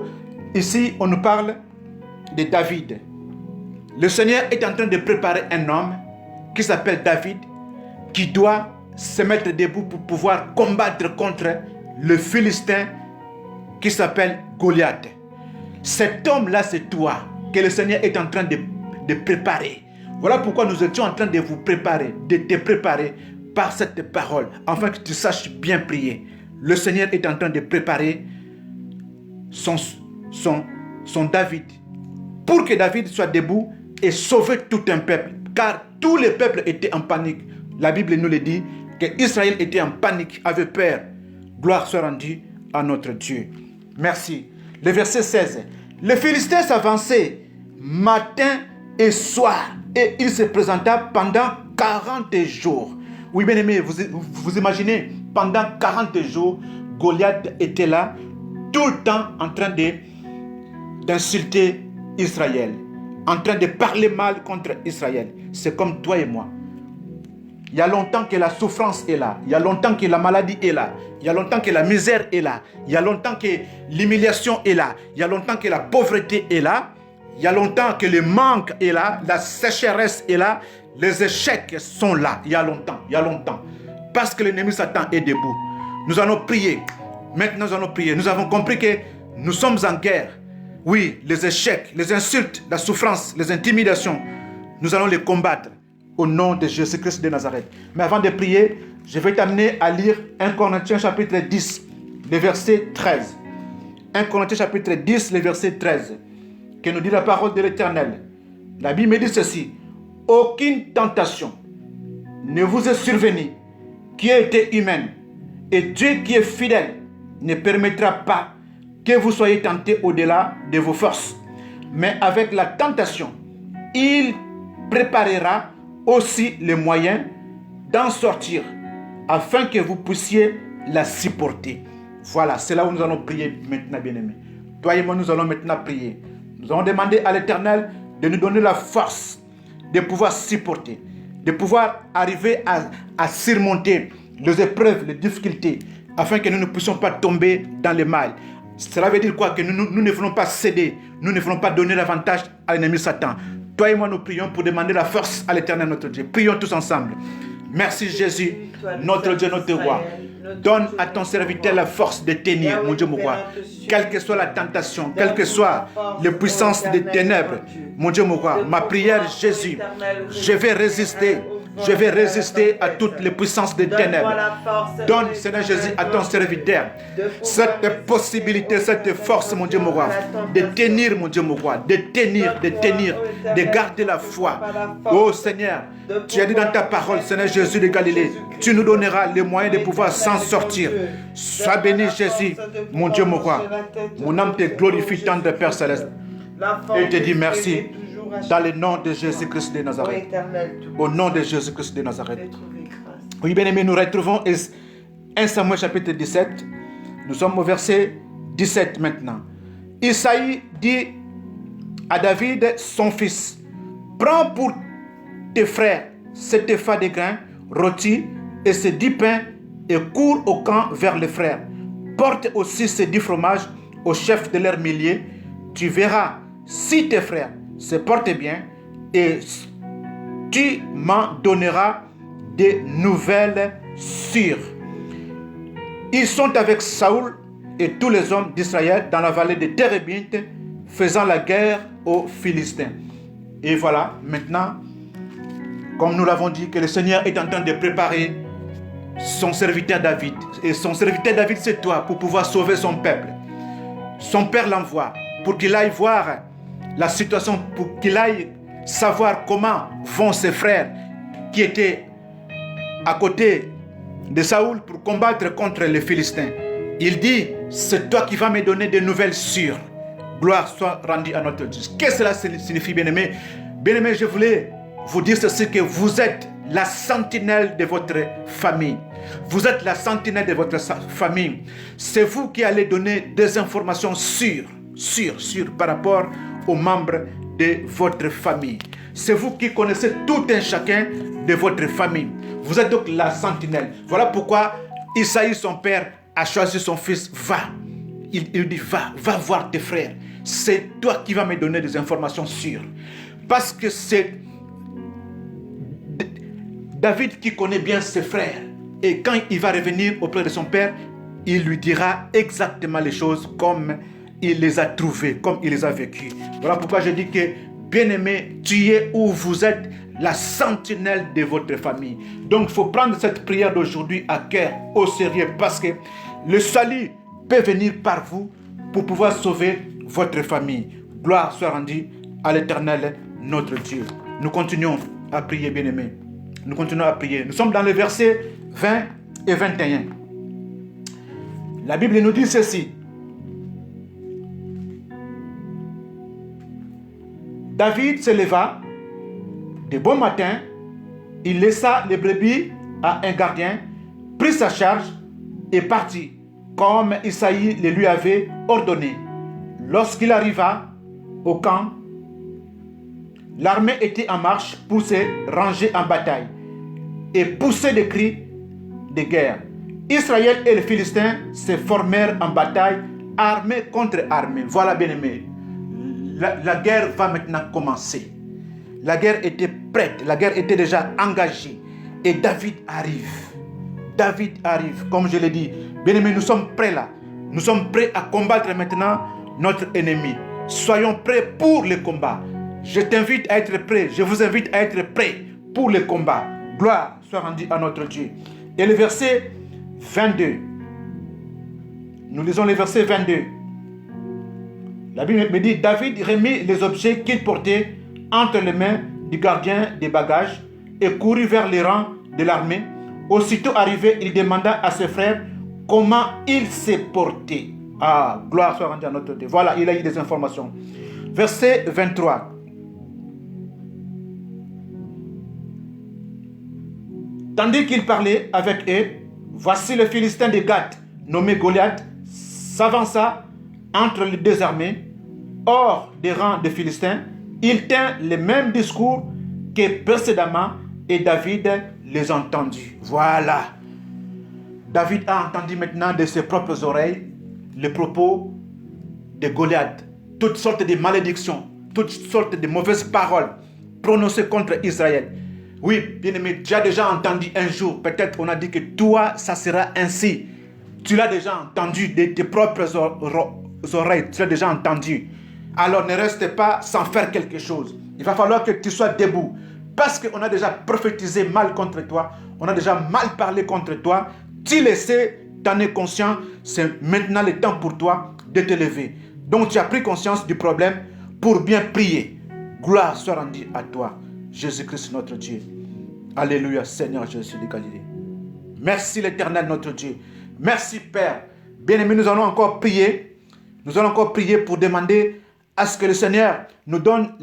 Ici, on nous parle de David. Le Seigneur est en train de préparer un homme qui s'appelle David, qui doit se mettre debout pour pouvoir combattre contre le Philistin qui s'appelle Goliath. Cet homme-là, c'est toi que le Seigneur est en train de préparer. Voilà pourquoi nous étions en train de vous préparer, de te préparer par cette parole, afin que tu saches bien prier. Le Seigneur est en train de préparer son David, pour que David soit debout et sauver tout un peuple. Car tous les peuples étaient en panique. La Bible nous le dit, que Israël était en panique, avait peur. Gloire soit rendue à notre Dieu. Merci. Le verset 16. Le Philistin s'avançait matin et soir, et il se présenta pendant 40 jours. Oui, bien aimé, vous imaginez, pendant 40 jours, Goliath était là, tout le temps en train d'insulter Israël, en train de parler mal contre Israël. C'est comme toi et moi. Il y a longtemps que la souffrance est là. Il y a longtemps que la maladie est là. Il y a longtemps que la misère est là. Il y a longtemps que l'humiliation est là. Il y a longtemps que la pauvreté est là. Il y a longtemps que le manque est là. La sécheresse est là. Les échecs sont là. Il y a longtemps. Il y a longtemps. Parce que l'ennemi Satan est debout. Nous allons prier. Maintenant, nous allons prier. Nous avons compris que nous sommes en guerre. Oui, les échecs, les insultes, la souffrance, les intimidations, nous allons les combattre au nom de Jésus-Christ de Nazareth. Mais avant de prier, je vais t'amener à lire 1 Corinthiens chapitre 10, le verset 13. 1 Corinthiens chapitre 10, le verset 13, qui nous dit la parole de l'Éternel. La Bible me dit ceci: aucune tentation ne vous est survenue qui ait été humaine, et Dieu qui est fidèle ne permettra pas que vous soyez tentés au-delà de vos forces. Mais avec la tentation, il préparera aussi les moyens d'en sortir, afin que vous puissiez la supporter. Voilà, c'est là où nous allons prier maintenant, bien-aimés. Toi et moi, nous allons maintenant prier. Nous allons demander à l'Éternel de nous donner la force de pouvoir supporter, de pouvoir arriver à surmonter les épreuves, les difficultés, afin que nous ne puissions pas tomber dans le mal. Cela veut dire quoi? Que nous ne voulons pas céder, nous ne voulons pas donner l'avantage à l'ennemi Satan. Toi et moi, nous prions pour demander la force à l'Éternel notre Dieu. Prions tous ensemble. Merci Jésus, notre Dieu, notre roi. Donne à ton serviteur la force de tenir, mon Dieu, mon roi. Quelle que soit la tentation, quelle que soit les puissances des ténèbres, mon Dieu, mon roi. Ma prière, Jésus, je vais résister. Je vais résister à toutes les puissances des ténèbres. Donne, Seigneur Jésus, à ton serviteur cette possibilité, cette force, mon Dieu, mon roi, de tenir, mon Dieu, mon roi, de tenir, de garder la foi. Oh Seigneur, tu as dit dans ta parole, Seigneur Jésus de Galilée, tu nous donneras les moyens de pouvoir s'en sortir. Sois béni, Jésus, mon Dieu, mon roi. Mon âme te glorifie, tendre Père Céleste, et te dit merci. Dans le nom de Jésus-Christ de Nazareth. Au nom de Jésus-Christ de Nazareth. Oui, bien aimés, nous retrouvons 1 Samuel chapitre 17. Nous sommes au verset 17 maintenant. Isaïe dit à David, son fils: prends pour tes frères cet épha de grains rôtis et ces 10 pains et cours au camp vers les frères. Porte aussi ces 10 fromages au chef de leurs milliers. Tu verras si tes frères se portent bien et tu m'en donneras des nouvelles sûres. Ils sont avec Saoul et tous les hommes d'Israël dans la vallée de Térébinthe, faisant la guerre aux Philistins. Et voilà, maintenant, comme nous l'avons dit, que le Seigneur est en train de préparer son serviteur David. Et son serviteur David, c'est toi, pour pouvoir sauver son peuple. Son père l'envoie pour qu'il aille voir la situation, pour qu'il aille savoir comment vont ses frères qui étaient à côté de Saoul pour combattre contre les Philistins. Il dit, c'est toi qui vas me donner des nouvelles sûres. Gloire soit rendue à notre Dieu. Qu'est-ce que cela signifie, bien-aimés? Bien-aimés, je voulais vous dire ceci, que vous êtes la sentinelle de votre famille. Vous êtes la sentinelle de votre famille. C'est vous qui allez donner des informations sûres par rapport aux membres de votre famille. C'est vous qui connaissez tout un chacun de votre famille. Vous êtes donc la sentinelle. Voilà pourquoi Isaïe, son père, a choisi son fils. Va. Il dit, va voir tes frères. C'est toi qui vas me donner des informations sûres. Parce que c'est David qui connaît bien ses frères. Et quand il va revenir auprès de son père, il lui dira exactement les choses comme il les a trouvées, comme il les a vécues. Voilà pourquoi je dis que, bien-aimé, tu es où vous êtes la sentinelle de votre famille. Donc, il faut prendre cette prière d'aujourd'hui à cœur, au sérieux, parce que le salut peut venir par vous pour pouvoir sauver votre famille. Gloire soit rendue à l'Éternel, notre Dieu. Nous continuons à prier, bien-aimés. Nous continuons à prier. Nous sommes dans les versets 20 et 21. La Bible nous dit ceci. David se leva de bon matin, il laissa les brebis à un gardien, prit sa charge et partit, comme Isaïe le lui avait ordonné. Lorsqu'il arriva au camp, l'armée était en marche pour se ranger en bataille et pousser des cris de guerre. Israël et les Philistins se formèrent en bataille, armée contre armée. Voilà, bien-aimés. La guerre va maintenant commencer. La guerre était prête, la guerre était déjà engagée. Et David arrive. David arrive, comme je l'ai dit. Bien-aimés, nous sommes prêts là. Nous sommes prêts à combattre maintenant notre ennemi. Soyons prêts pour le combat. Je t'invite à être prêt. Je vous invite à être prêt pour le combat. Gloire soit rendue à notre Dieu. Et le verset 22. Nous lisons le verset 22. La Bible me dit, David remit les objets qu'il portait entre les mains du gardien des bagages et courut vers les rangs de l'armée. Aussitôt arrivé, il demanda à ses frères comment il s'est porté. Ah, gloire soit rendue à notre Dieu. Voilà, il a eu des informations. Verset 23. Tandis qu'il parlait avec eux, voici le Philistin de Gath, nommé Goliath, s'avança entre les deux armées, hors des rangs des Philistins. Il tint le même discours que précédemment et David les entendit. Voilà. David a entendu maintenant de ses propres oreilles les propos de Goliath, toutes sortes de malédictions, toutes sortes de mauvaises paroles prononcées contre Israël. Oui, bien-aimé, tu as déjà entendu un jour, peut-être on a dit que toi, ça sera ainsi. Tu l'as déjà entendu de tes propres oreilles, tu l'as déjà entendu. Alors ne reste pas sans faire quelque chose. Il va falloir que tu sois debout. Parce qu'on a déjà prophétisé mal contre toi, on a déjà mal parlé contre toi. Tu le sais, tu en es conscient, c'est maintenant le temps pour toi de te lever. Donc tu as pris conscience du problème pour bien prier. Gloire soit rendue à toi, Jésus-Christ notre Dieu. Alléluia, Seigneur Jésus de Galilée. Merci l'Éternel notre Dieu. Merci Père. Bien-aimés, nous allons encore prier. Nous allons encore prier pour demander à ce que le Seigneur nous donne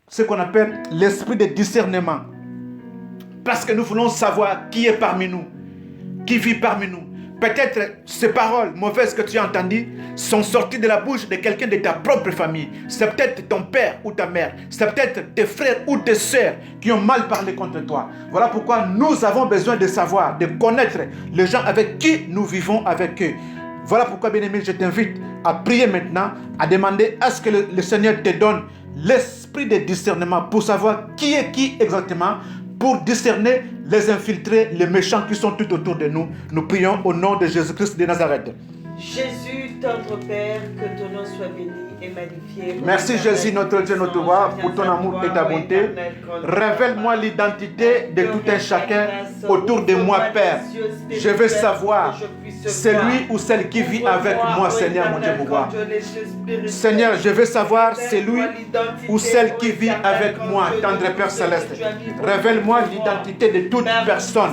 ce qu'on appelle l'esprit de discernement. Parce que nous voulons savoir qui est parmi nous, qui vit parmi nous. Peut-être ces paroles mauvaises que tu as entendues sont sorties de la bouche de quelqu'un de ta propre famille. C'est peut-être ton père ou ta mère. C'est peut-être tes frères ou tes sœurs qui ont mal parlé contre toi. Voilà pourquoi nous avons besoin de savoir, de connaître les gens avec qui nous vivons avec eux. Voilà pourquoi, bien-aimé, je t'invite à prier maintenant, à demander à ce que le Seigneur te donne l'esprit de discernement pour savoir qui est qui exactement, pour discerner les infiltrés, les méchants qui sont tout autour de nous. Nous prions au nom de Jésus-Christ de Nazareth. Jésus, tendre Père, que ton nom soit béni. Merci Jésus, notre Dieu, notre roi, pour ton amour et ta bonté. Révèle-moi l'identité de tout un chacun autour de moi, Père. Je veux savoir celui ou celle qui vit avec moi, Seigneur, mon Dieu, mon roi. Seigneur, je veux savoir celui ou celle qui vit avec moi, tendre Père Céleste. Révèle-moi l'identité de toute personne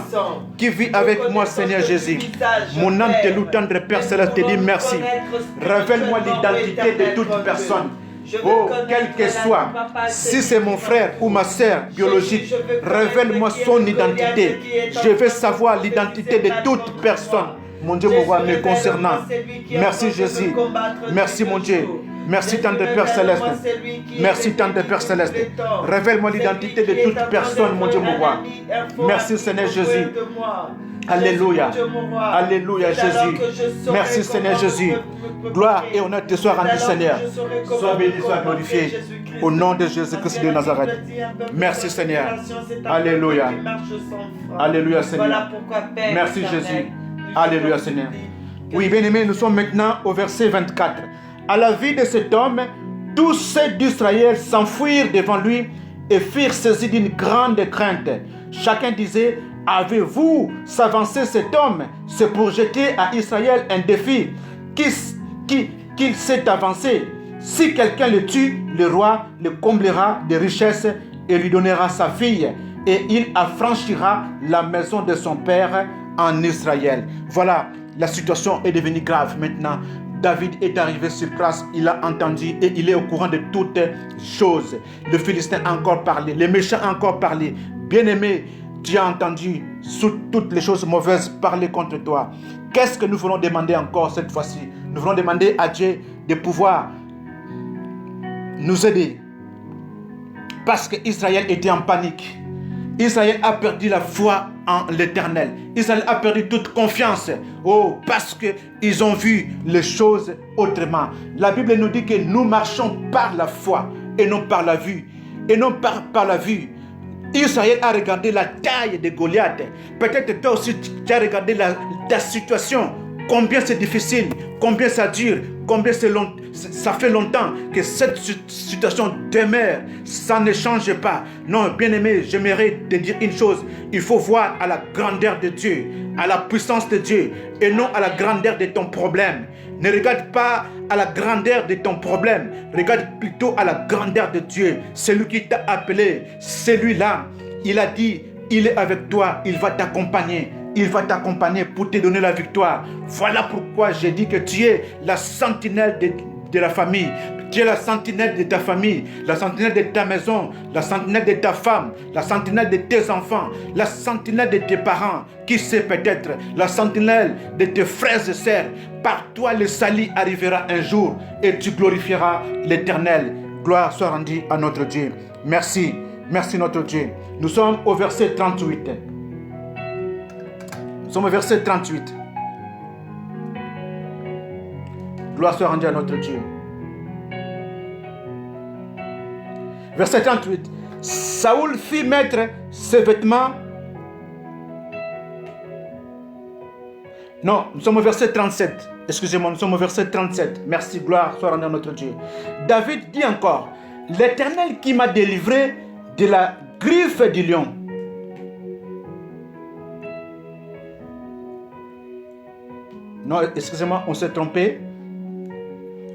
qui vit avec moi, Seigneur Jésus. Mon âme te loue, tendre Père Céleste, te dit merci. Révèle-moi l'identité de toute personne. Oh, quel que soit, si c'est mon frère ou ma sœur biologique, révèle-moi son identité. Je veux savoir l'identité de toute personne, mon Dieu, mon roi, me concernant. Merci Jésus. Merci mon Dieu. Merci tendre Père Céleste. Merci tendre Père Céleste. Révèle-moi l'identité de toute personne, mon Dieu, mon roi. Merci Seigneur Jésus. Alléluia. Alléluia Jésus. Merci Seigneur Jésus. Gloire et honneur te soit rendu Seigneur. Sois béni, sois glorifié. Au nom de Jésus-Christ de Nazareth. Merci Seigneur. Alléluia. Alléluia Seigneur. Merci Jésus. Alléluia Seigneur. Oui, bien-aimés, nous sommes maintenant au verset 24. À la vie de cet homme, tous ceux d'Israël s'enfuirent devant lui et furent saisis d'une grande crainte. Chacun disait: avez-vous s'avancer cet homme? C'est pour jeter à Israël un défi qu'il s'est avancé. Si quelqu'un le tue, le roi le comblera de richesses et lui donnera sa fille, et il affranchira la maison de son père en Israël. Voilà, la situation est devenue grave maintenant. David est arrivé sur place, il a entendu et il est au courant de toutes choses. Le Philistin a encore parlé, les méchants ont encore parlé. Bien-aimé, tu as entendu sous toutes les choses mauvaises parler contre toi. Qu'est-ce que nous voulons demander encore cette fois-ci? Nous voulons demander à Dieu de pouvoir nous aider. Parce qu'Israël était en panique. Israël a perdu la foi en l'Éternel. Israël a perdu toute confiance. Oh, parce qu'ils ont vu les choses autrement. La Bible nous dit que nous marchons par la foi et non par la vue. Et non par la vue. Israël a regardé la taille de Goliath. Peut-être toi aussi tu as regardé ta situation. Combien c'est difficile, combien ça dure, combien ça fait longtemps que cette situation demeure. Ça ne change pas. Non, bien-aimé, j'aimerais te dire une chose. Il faut voir à la grandeur de Dieu, à la puissance de Dieu et non à la grandeur de ton problème. Ne regarde pas à la grandeur de ton problème. Regarde plutôt à la grandeur de Dieu. Celui qui t'a appelé, celui-là, il a dit, il est avec toi, il va t'accompagner. Il va t'accompagner pour te donner la victoire. Voilà pourquoi j'ai dit que tu es la sentinelle de la famille. Tu es la sentinelle de ta famille, la sentinelle de ta maison, la sentinelle de ta femme, la sentinelle de tes enfants, la sentinelle de tes parents. Qui sait peut-être, la sentinelle de tes frères et sœurs. Par toi le salut arrivera un jour et tu glorifieras l'Éternel. Gloire soit rendue à notre Dieu. Merci, merci notre Dieu. Nous sommes au verset 38. Nous sommes au verset 38. Gloire soit rendue à notre Dieu. Verset 38. Saoul fit mettre ses vêtements. Non, nous sommes au verset 37. Excusez-moi, nous sommes au verset 37. Merci, gloire soit rendue à notre Dieu. David dit encore: l'Éternel qui m'a délivré de la griffe du lion. Non, excusez-moi, on s'est trompé.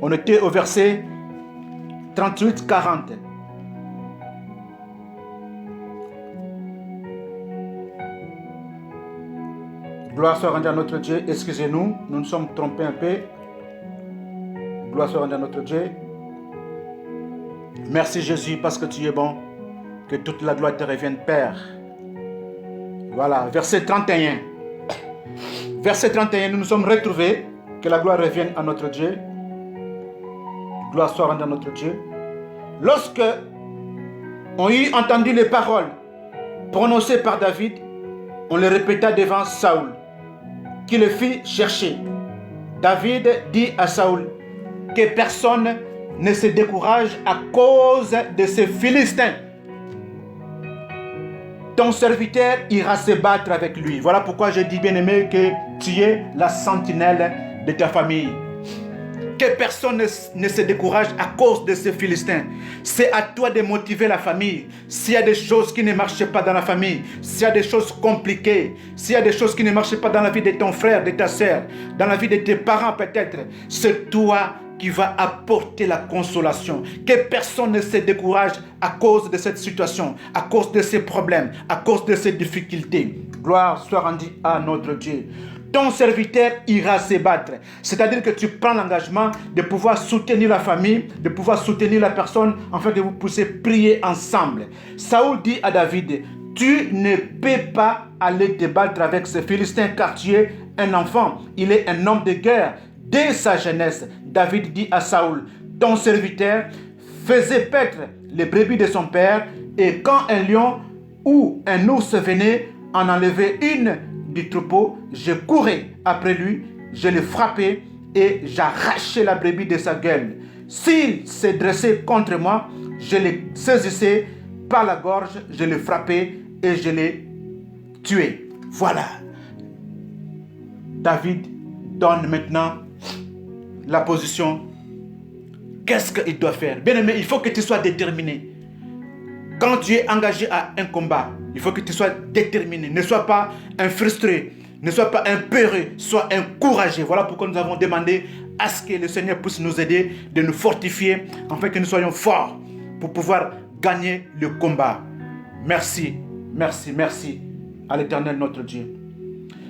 On était au verset 38-40. Gloire soit rendue à notre Dieu. Excusez-nous, nous nous sommes trompés un peu. Gloire soit rendue à notre Dieu. Merci Jésus parce que tu es bon. Que toute la gloire te revienne, Père. Voilà, verset 31. Verset 31, nous nous sommes retrouvés. Que la gloire revienne à notre Dieu. Gloire soit rendue à notre Dieu. Lorsque on eut entendu les paroles prononcées par David, on les répéta devant Saoul, qui le fit chercher. David dit à Saoul que personne ne se décourage à cause de ces Philistins. Ton serviteur ira se battre avec lui. Voilà pourquoi je dis, bien-aimé, que tu es la sentinelle de ta famille. Que personne ne se décourage à cause de ces Philistins. C'est à toi de motiver la famille. S'il y a des choses qui ne marchent pas dans la famille, s'il y a des choses compliquées, s'il y a des choses qui ne marchent pas dans la vie de ton frère, de ta soeur, dans la vie de tes parents peut-être, c'est toi qui va apporter la consolation. Que personne ne se décourage à cause de cette situation, à cause de ces problèmes, à cause de ces difficultés. Gloire soit rendue à notre Dieu. Ton serviteur ira se battre. C'est-à-dire que tu prends l'engagement de pouvoir soutenir la famille, de pouvoir soutenir la personne, afin que vous puissiez prier ensemble. Saoul dit à David, tu ne peux pas aller te battre avec ce Philistin car tu es un enfant. Il est un homme de guerre. Dès sa jeunesse, David dit à Saoul, ton serviteur faisait paître les brebis de son père, et quand un lion ou un ours venait en enlever une du troupeau, je courais après lui, je le frappais et j'arrachais la brebis de sa gueule. S'il se dressait contre moi, je le saisissais par la gorge, je le frappais et je le tuais. Voilà. David donne maintenant la position. Qu'est-ce qu'il doit faire? Bien aimé, il faut que tu sois déterminé. Quand tu es engagé à un combat, il faut que tu sois déterminé. Ne sois pas un frustré, ne sois pas un peureux, sois un courageux. Voilà pourquoi nous avons demandé à ce que le Seigneur puisse nous aider, de nous fortifier, afin que nous soyons forts pour pouvoir gagner le combat. Merci, merci, merci à l'Éternel notre Dieu.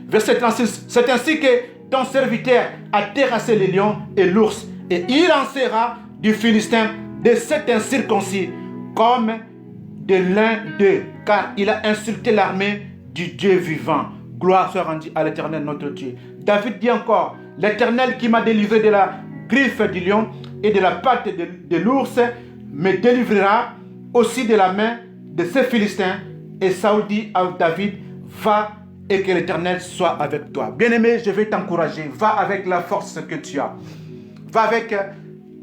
Verset 36, c'est ainsi que ton serviteur a terrassé les lions et l'ours, et il en sera du Philistin de cet incirconcis comme de l'un d'eux, car il a insulté l'armée du Dieu vivant. Gloire soit rendue à l'Éternel notre Dieu. David dit encore, l'Éternel qui m'a délivré de la griffe du lion et de la patte de l'ours me délivrera aussi de la main de ces Philistins. Et Saoul dit à David, va et que l'Éternel soit avec toi. Bien-aimé, je vais t'encourager. Va avec la force que tu as. Va avec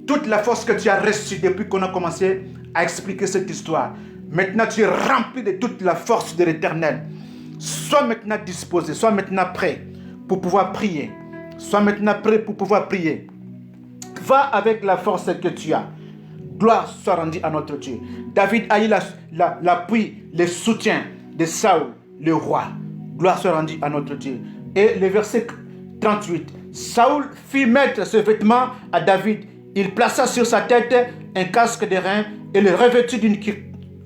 toute la force que tu as reçue depuis qu'on a commencé à expliquer cette histoire. Maintenant, tu es rempli de toute la force de l'Éternel. Sois maintenant disposé, sois maintenant prêt pour pouvoir prier. Sois maintenant prêt pour pouvoir prier. Va avec la force que tu as. Gloire soit rendue à notre Dieu. David a eu l'appui, le soutien de Saoul, le roi. Gloire soit rendue à notre Dieu. Et le verset 38. Saoul fit mettre ce vêtement à David. Il plaça sur sa tête un casque de reins et le revêtit d'une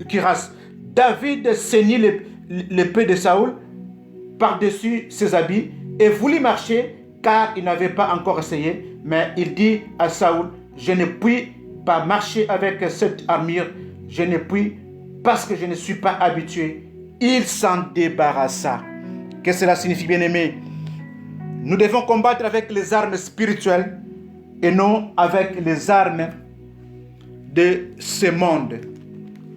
cuirasse. David ceignit l'épée de Saoul par-dessus ses habits et voulut marcher car il n'avait pas encore essayé. Mais il dit à Saoul, je ne puis pas marcher avec cette armure. Je ne puis parce que je ne suis pas habitué. Il s'en débarrassa. Qu'est-ce que cela signifie, bien-aimé? Nous devons combattre avec les armes spirituelles et non avec les armes de ce monde.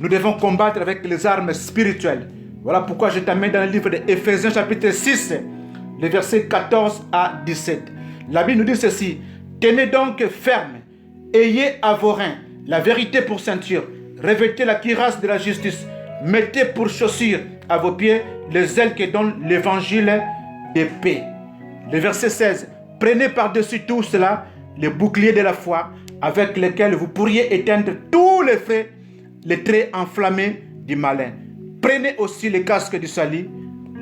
Nous devons combattre avec les armes spirituelles. Voilà pourquoi je t'amène dans le livre d'Éphésiens chapitre 6, les versets 14 à 17. La Bible nous dit ceci. Tenez donc ferme, ayez à vos reins la vérité pour ceinture, revêtez la cuirasse de la justice, mettez pour chaussures à vos pieds les ailes que donne l'évangile de paix. Le verset 16. Prenez par-dessus tout cela le bouclier de la foi avec lequel vous pourriez éteindre tous les feux, les traits enflammés du malin. Prenez aussi le casque du salut,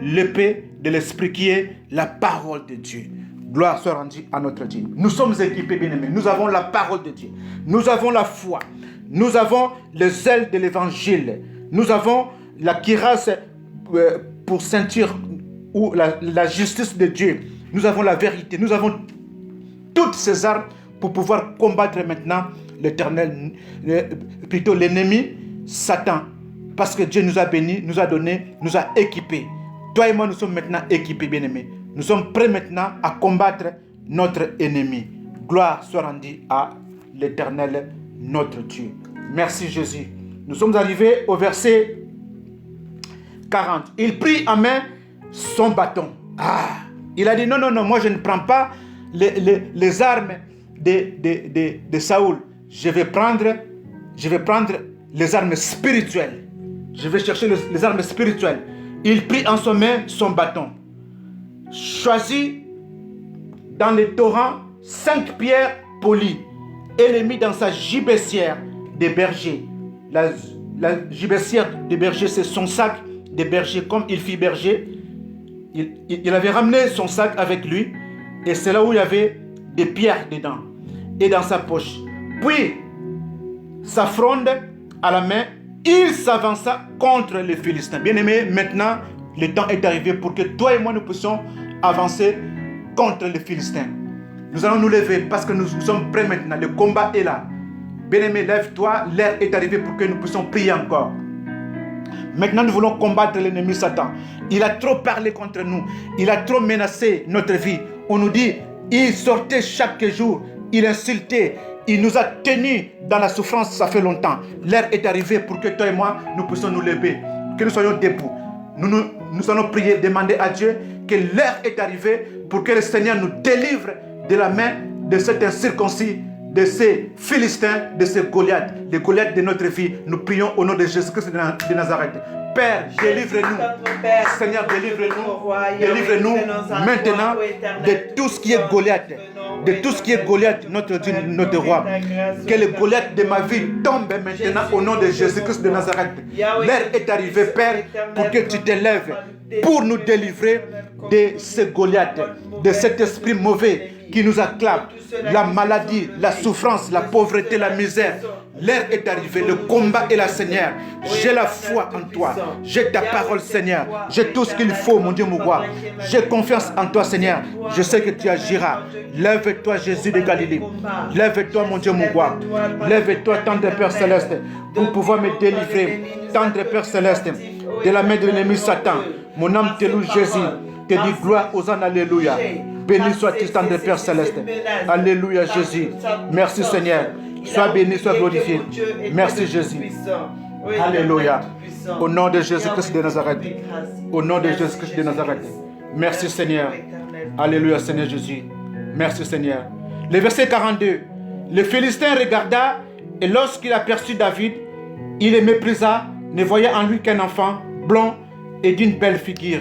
l'épée de l'esprit qui est la parole de Dieu. Gloire soit rendue à notre Dieu. Nous sommes équipés, bien-aimés. Nous avons la parole de Dieu. Nous avons la foi. Nous avons les ailes de l'évangile. Nous avons la cuirasse pour ceinture ou la justice de Dieu. Nous avons la vérité. Nous avons toutes ces armes pour pouvoir combattre maintenant l'éternel, plutôt l'ennemi, Satan. Parce que Dieu nous a bénis, nous a donné, nous a équipés. Toi et moi, nous sommes maintenant équipés, bien-aimés. Nous sommes prêts maintenant à combattre notre ennemi. Gloire soit rendue à l'Éternel, notre Dieu. Merci Jésus. Nous sommes arrivés au verset 40. Il prit en main son bâton. Il a dit non, moi je ne prends pas les armes de Saoul. Je vais prendre les armes spirituelles. Je vais chercher les armes spirituelles. Il prit en son main son bâton. Choisit dans les torrents 5 pierres poli et le mit dans sa gibecière des bergers. La gibecière des bergers, c'est son sac des bergers. Comme il fit berger, il avait ramené son sac avec lui et c'est là où il y avait des pierres dedans et dans sa poche. Puis, sa fronde à la main, il s'avança contre les Philistins. Bien-aimés, maintenant, le temps est arrivé pour que toi et moi nous puissions avancer contre les Philistins. Nous allons nous lever parce que nous sommes prêts maintenant. Le combat est là. Bien-aimé, lève-toi. L'heure est arrivée pour que nous puissions prier encore. Maintenant, nous voulons combattre l'ennemi Satan. Il a trop parlé contre nous. Il a trop menacé notre vie. On nous dit, il sortait chaque jour. Il insultait. Il nous a tenus dans la souffrance, ça fait longtemps. L'heure est arrivée pour que toi et moi, nous puissions nous lever. Que nous soyons debout. Nous allons prier, demander à Dieu que l'heure est arrivée pour que le Seigneur nous délivre de la main de cet incirconcis, de ces Philistins, de ces Goliaths, les Goliaths de notre vie. Nous prions au nom de Jésus-Christ de Nazareth. Père, délivre-nous. Seigneur, délivre-nous. Délivre-nous maintenant de tout ce qui est Goliath. De tout ce qui est Goliath, notre Dieu, notre roi. Que le Goliath de ma vie tombe maintenant au nom de Jésus-Christ de Nazareth. L'heure est arrivée, Père, pour que tu te lèves pour nous délivrer de ce Goliath, de cet esprit mauvais qui nous acclame, la maladie, la souffrance, la pauvreté, la misère. L'heure est arrivée, le combat est là, Seigneur. J'ai la foi en toi. J'ai ta parole, Seigneur. J'ai tout ce qu'il faut, mon Dieu, mon roi. J'ai confiance en toi, Seigneur. Je sais que tu agiras. Lève-toi, Jésus de Galilée. Lève-toi, mon Dieu, mon roi. Lève-toi, tendre Père Céleste, pour pouvoir me délivrer, tendre Père Céleste, de la main de l'ennemi Satan. Mon âme te loue, Jésus. Te dit gloire aux ânes, alléluia. Béni sois-tu, tendre Père Céleste. Alléluia, Jésus. Merci, Seigneur. Sois béni, sois glorifié. Merci, Jésus. Alléluia. Au nom de Jésus-Christ de Nazareth. Au nom de Jésus-Christ de Nazareth. Merci, Seigneur. Alléluia, Seigneur Jésus. Merci, Seigneur. Le verset 42. Le Philistin regarda et lorsqu'il aperçut David, il le méprisa, ne voyant en lui qu'un enfant blond et d'une belle figure.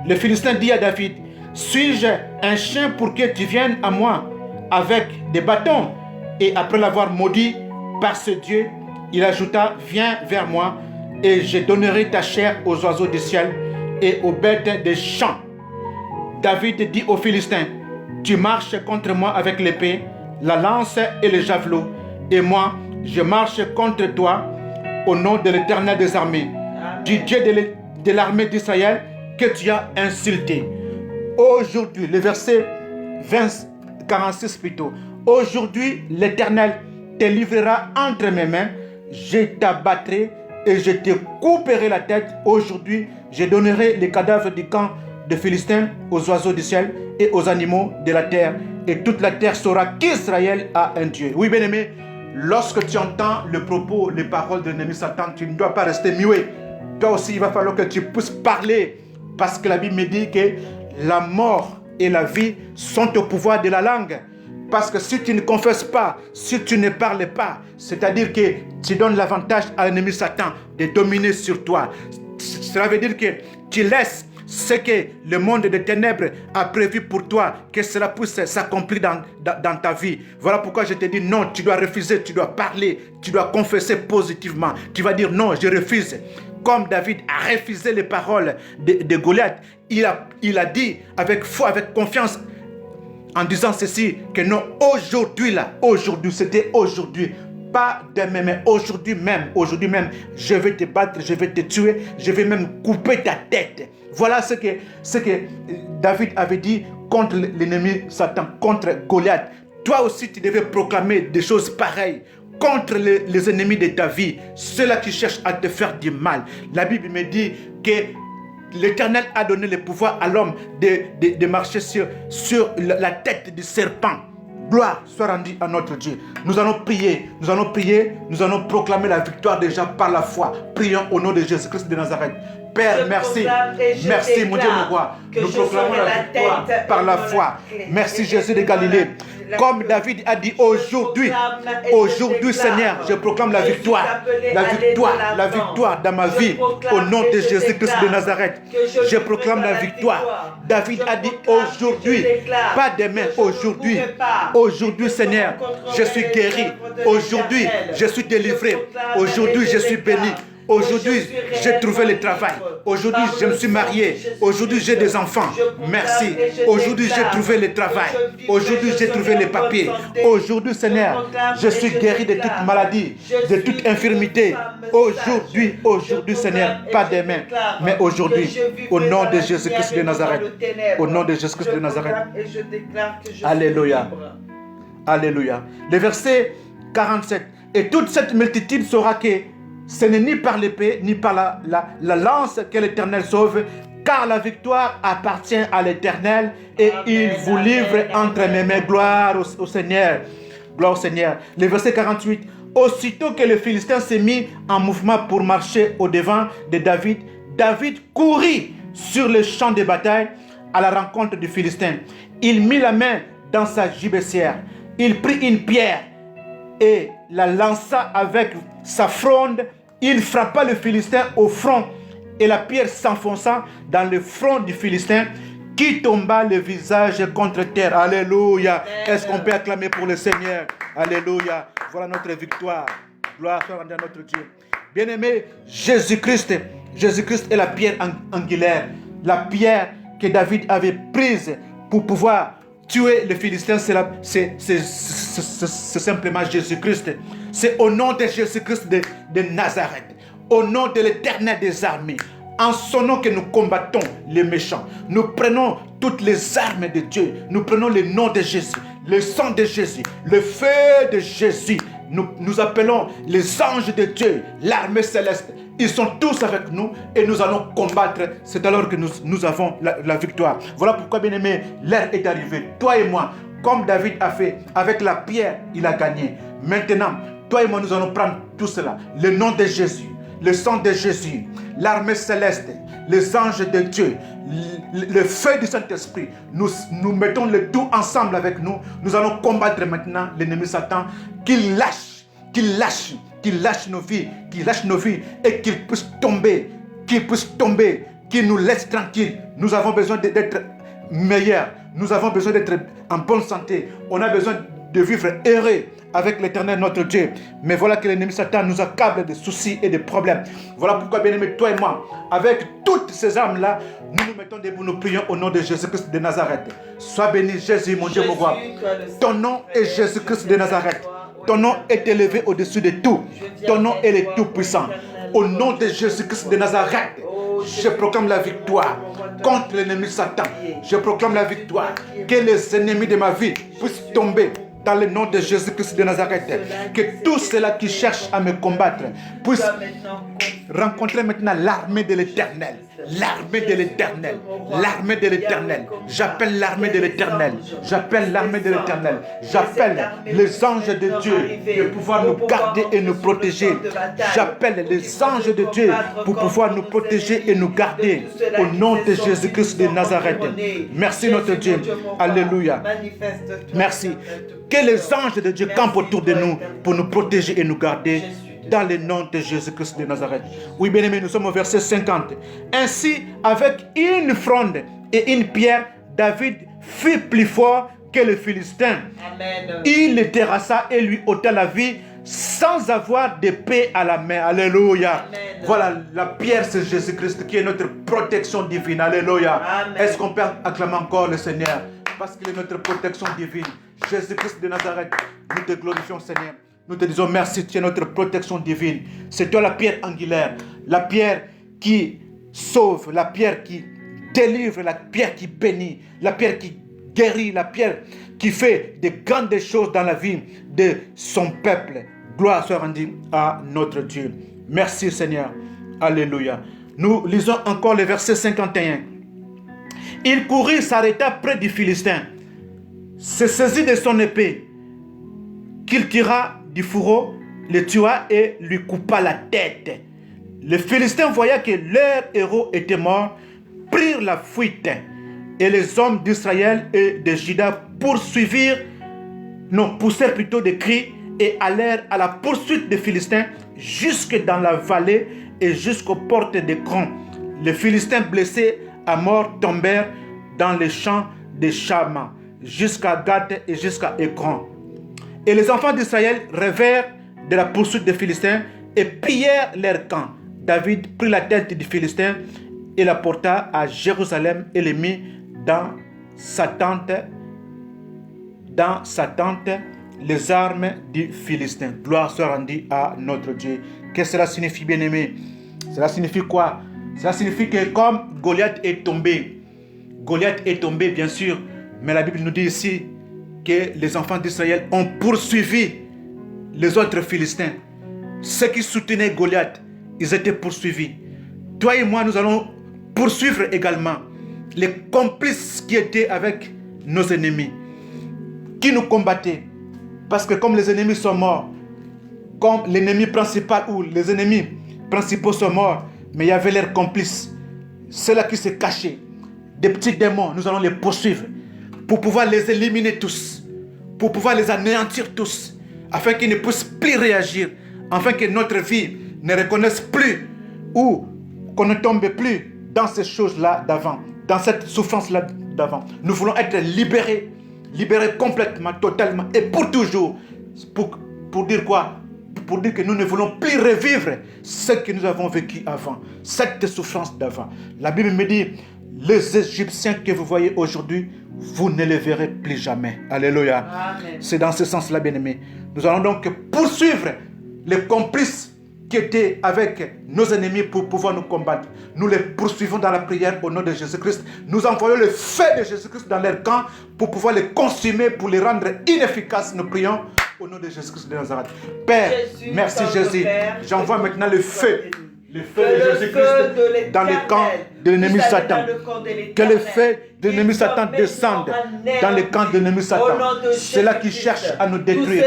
Le Philistin dit à David, suis-je un chien pour que tu viennes à moi avec des bâtons? Et après l'avoir maudit par ce Dieu, il ajouta, viens vers moi et je donnerai ta chair aux oiseaux du ciel et aux bêtes des champs. David dit aux Philistins, tu marches contre moi avec l'épée, la lance et le javelot, et moi, je marche contre toi au nom de l'Éternel des armées, du Dieu de l'armée d'Israël que tu as insulté. Aujourd'hui, le verset 46 plutôt. Aujourd'hui, l'Éternel te livrera entre mes mains, je t'abattrai et je te couperai la tête. Aujourd'hui, je donnerai les cadavres du camp de Philistins aux oiseaux du ciel et aux animaux de la terre. Et toute la terre saura qu'Israël a un Dieu. Oui, bien-aimé, lorsque tu entends le propos, les paroles de l'ennemi Satan, tu ne dois pas rester muet. Toi aussi, il va falloir que tu puisses parler. Parce que la Bible me dit que la mort et la vie sont au pouvoir de la langue. Parce que si tu ne confesses pas, si tu ne parles pas, c'est-à-dire que tu donnes l'avantage à l'ennemi Satan de dominer sur toi. Cela veut dire que tu laisses ce que le monde des ténèbres a prévu pour toi, que cela puisse s'accomplir dans ta vie. Voilà pourquoi je te dis non, tu dois refuser, tu dois parler, tu dois confesser positivement. Tu vas dire non, je refuse. Comme David a refusé les paroles de Goliath, il a dit avec foi, avec confiance, en disant ceci, que non, aujourd'hui, c'était aujourd'hui, pas demain, mais aujourd'hui même, je vais te battre, je vais te tuer, je vais même couper ta tête. Voilà ce que David avait dit contre l'ennemi Satan, contre Goliath. Toi aussi, tu devais proclamer des choses pareilles contre les ennemis de ta vie, ceux-là qui cherchent à te faire du mal. La Bible me dit que l'Éternel a donné le pouvoir à l'homme de marcher sur la tête du serpent. Gloire soit rendue à notre Dieu. Nous allons prier, nous allons proclamer la victoire déjà par la foi. Prions au nom de Jésus-Christ de Nazareth. Père, merci. Merci, mon Dieu, mon roi. Nous proclamons la victoire par la foi. Merci, Jésus de Galilée. Comme David a dit aujourd'hui, Seigneur, je proclame la victoire dans ma vie, au nom de Jésus-Christ de Nazareth. Je proclame la victoire. David a dit aujourd'hui, pas demain, aujourd'hui, Seigneur, je suis guéri. Aujourd'hui, je suis délivré. Aujourd'hui, je suis béni. Aujourd'hui, j'ai trouvé le travail. Aujourd'hui, je me suis marié. Aujourd'hui, j'ai des enfants. Merci. Aujourd'hui, j'ai trouvé le travail. Aujourd'hui, j'ai trouvé les papiers. Aujourd'hui, Seigneur, je suis guéri de toute maladie, de toute infirmité. Aujourd'hui, Seigneur, pas demain, mais aujourd'hui, au nom de Jésus-Christ de Nazareth. Au nom de Jésus-Christ de Nazareth. Alléluia. Alléluia. Le verset 47. Et toute cette multitude saura que ce n'est ni par l'épée, ni par la lance que l'Éternel sauve, car la victoire appartient à l'Éternel et il vous livre entre mes mains. Gloire au Seigneur. Gloire au Seigneur. Le verset 48. Aussitôt que le Philistin s'est mis en mouvement pour marcher au-devant de David, David courut sur le champ de bataille à la rencontre du Philistin. Il mit la main dans sa gibecière. Il prit une pierre et la lança avec sa fronde. Il frappa le Philistin au front et la pierre s'enfonça dans le front du Philistin qui tomba le visage contre terre. Alléluia. Est-ce qu'on peut acclamer pour le Seigneur? Alléluia. Voilà notre victoire. Gloire soit rendue à notre Dieu. Bien-aimé, Jésus-Christ est la pierre angulaire. La pierre que David avait prise pour pouvoir tuer le Philistin, c'est simplement Jésus-Christ. C'est au nom de Jésus-Christ de Nazareth, au nom de l'Éternel des armées, en son nom que nous combattons les méchants. Nous prenons toutes les armes de Dieu. Nous prenons le nom de Jésus, le sang de Jésus, le feu de Jésus. Nous appelons les anges de Dieu, l'armée céleste. Ils sont tous avec nous et nous allons combattre. C'est alors que nous avons la victoire. Voilà pourquoi, bien-aimé, l'heure est arrivée. Toi et moi, comme David a fait, avec la pierre, il a gagné. Maintenant, toi et moi, nous allons prendre tout cela. Le nom de Jésus, le sang de Jésus, l'armée céleste, les anges de Dieu, le feu du Saint-Esprit. Nous mettons le tout ensemble avec nous. Nous allons combattre maintenant l'ennemi Satan. Qu'il lâche nos vies, et qu'il puisse tomber, qu'il nous laisse tranquilles. Nous avons besoin d'être meilleurs. Nous avons besoin d'être en bonne santé. On a besoin de vivre heureux avec l'Éternel notre Dieu. Mais voilà que l'ennemi Satan nous accable de soucis et de problèmes. Voilà pourquoi, bien-aimé, toi et moi, avec toutes ces armes-là, nous nous mettons debout, nous prions au nom de Jésus-Christ de Nazareth. Sois béni, Jésus, mon Dieu, mon roi. Ton nom est Jésus-Christ de Nazareth. Ton nom est élevé au-dessus de tout. Ton nom est le Tout-Puissant. Au nom de Jésus-Christ de Nazareth, je proclame la victoire contre l'ennemi Satan. Je proclame la victoire. Que les ennemis de ma vie puissent tomber dans le nom de Jésus-Christ de Nazareth. Que tous ceux-là qui cherchent à me combattre puissent rencontrer maintenant l'armée de l'Éternel. L'armée de l'Éternel. L'armée de l'Éternel. J'appelle l'armée de l'Éternel. J'appelle l'armée de l'Éternel. J'appelle les anges de Dieu de pouvoir nous garder et nous protéger. J'appelle les anges de Dieu pour pouvoir nous protéger et nous garder. Au nom de Jésus-Christ de Nazareth. Merci notre Dieu. Alléluia. Merci. Que les anges de Dieu campent autour de nous pour nous protéger et nous garder. Dans le nom de Jésus-Christ de Nazareth. Oui, bien-aimés, nous sommes au verset 50. Ainsi, avec une fronde et une pierre, David fut plus fort que le Philistin. Amen. Il le terrassa et lui ôta la vie sans avoir d'épée à la main. Alléluia. Amen. Voilà, la pierre, c'est Jésus-Christ qui est notre protection divine. Alléluia. Amen. Est-ce qu'on peut acclamer encore le Seigneur? Parce qu'il est notre protection divine. Jésus-Christ de Nazareth, nous te glorifions, Seigneur. Nous te disons merci, tu es notre protection divine. C'est toi la pierre angulaire, la pierre qui sauve, la pierre qui délivre, la pierre qui bénit, la pierre qui guérit, la pierre qui fait de grandes choses dans la vie de son peuple. Gloire soit rendue à notre Dieu. Merci Seigneur. Alléluia. Nous lisons encore le verset 51. Il courut, s'arrêta près du Philistin, se saisit de son épée, qu'il tira du fourreau, le tua et lui coupa la tête. Les Philistins voyant que leur héros était mort, prirent la fuite. Et les hommes d'Israël et de Juda poursuivirent poussèrent plutôt des cris et allèrent à la poursuite des Philistins jusque dans la vallée et jusqu'aux portes d'Écran. Les Philistins blessés à mort tombèrent dans les champs des Chama, jusqu'à Gath et jusqu'à Écran. Et les enfants d'Israël rêvèrent de la poursuite des Philistins et pillèrent leur camp. David prit la tête du Philistin et la porta à Jérusalem et les mit dans sa tente, les armes du Philistin. Gloire soit rendue à notre Dieu. Qu'est-ce que cela signifie, bien-aimé? Cela signifie quoi? Cela signifie que comme Goliath est tombé, bien sûr, mais la Bible nous dit ici que les enfants d'Israël ont poursuivi les autres Philistins. Ceux qui soutenaient Goliath, ils étaient poursuivis. Toi et moi, nous allons poursuivre également les complices qui étaient avec nos ennemis, qui nous combattaient. Parce que comme les ennemis sont morts, comme l'ennemi principal ou les ennemis principaux sont morts, mais il y avait leurs complices, ceux-là qui se cachaient, des petits démons, nous allons les poursuivre pour pouvoir les éliminer tous, pour pouvoir les anéantir tous, afin qu'ils ne puissent plus réagir, afin que notre vie ne reconnaisse plus ou qu'on ne tombe plus dans ces choses-là d'avant, dans cette souffrance-là d'avant. Nous voulons être libérés complètement, totalement et pour toujours. Pour dire quoi? Pour dire que nous ne voulons plus revivre ce que nous avons vécu avant, cette souffrance d'avant. La Bible me dit, les Égyptiens que vous voyez aujourd'hui, vous ne les verrez plus jamais. Alléluia. Amen. C'est dans ce sens-là, bien-aimés. Nous allons donc poursuivre les complices qui étaient avec nos ennemis pour pouvoir nous combattre. Nous les poursuivons dans la prière au nom de Jésus-Christ. Nous envoyons le feu de Jésus-Christ dans leur camp pour pouvoir les consumer, pour les rendre inefficaces. Nous prions au nom de Jésus-Christ de Nazareth. Père, Jésus, merci Jésus. J'envoie maintenant le feu. Le feu de Jésus-Christ dans le camp de l'ennemi Satan. Que le feu de l'ennemi Satan descende dans le camp de l'ennemi Satan. C'est là qui cherche à nous détruire.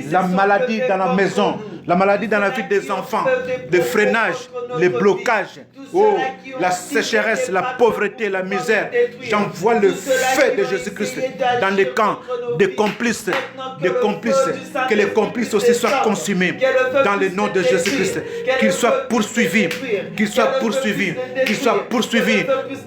La maladie dans la maison, la maladie dans la vie des enfants, le freinage, les blocages, la sécheresse, la pauvreté, la misère. J'envoie le feu de Jésus-Christ dans les camps des complices, que les complices aussi soient consumés dans le nom de Jésus-Christ, qu'ils soient poursuivis,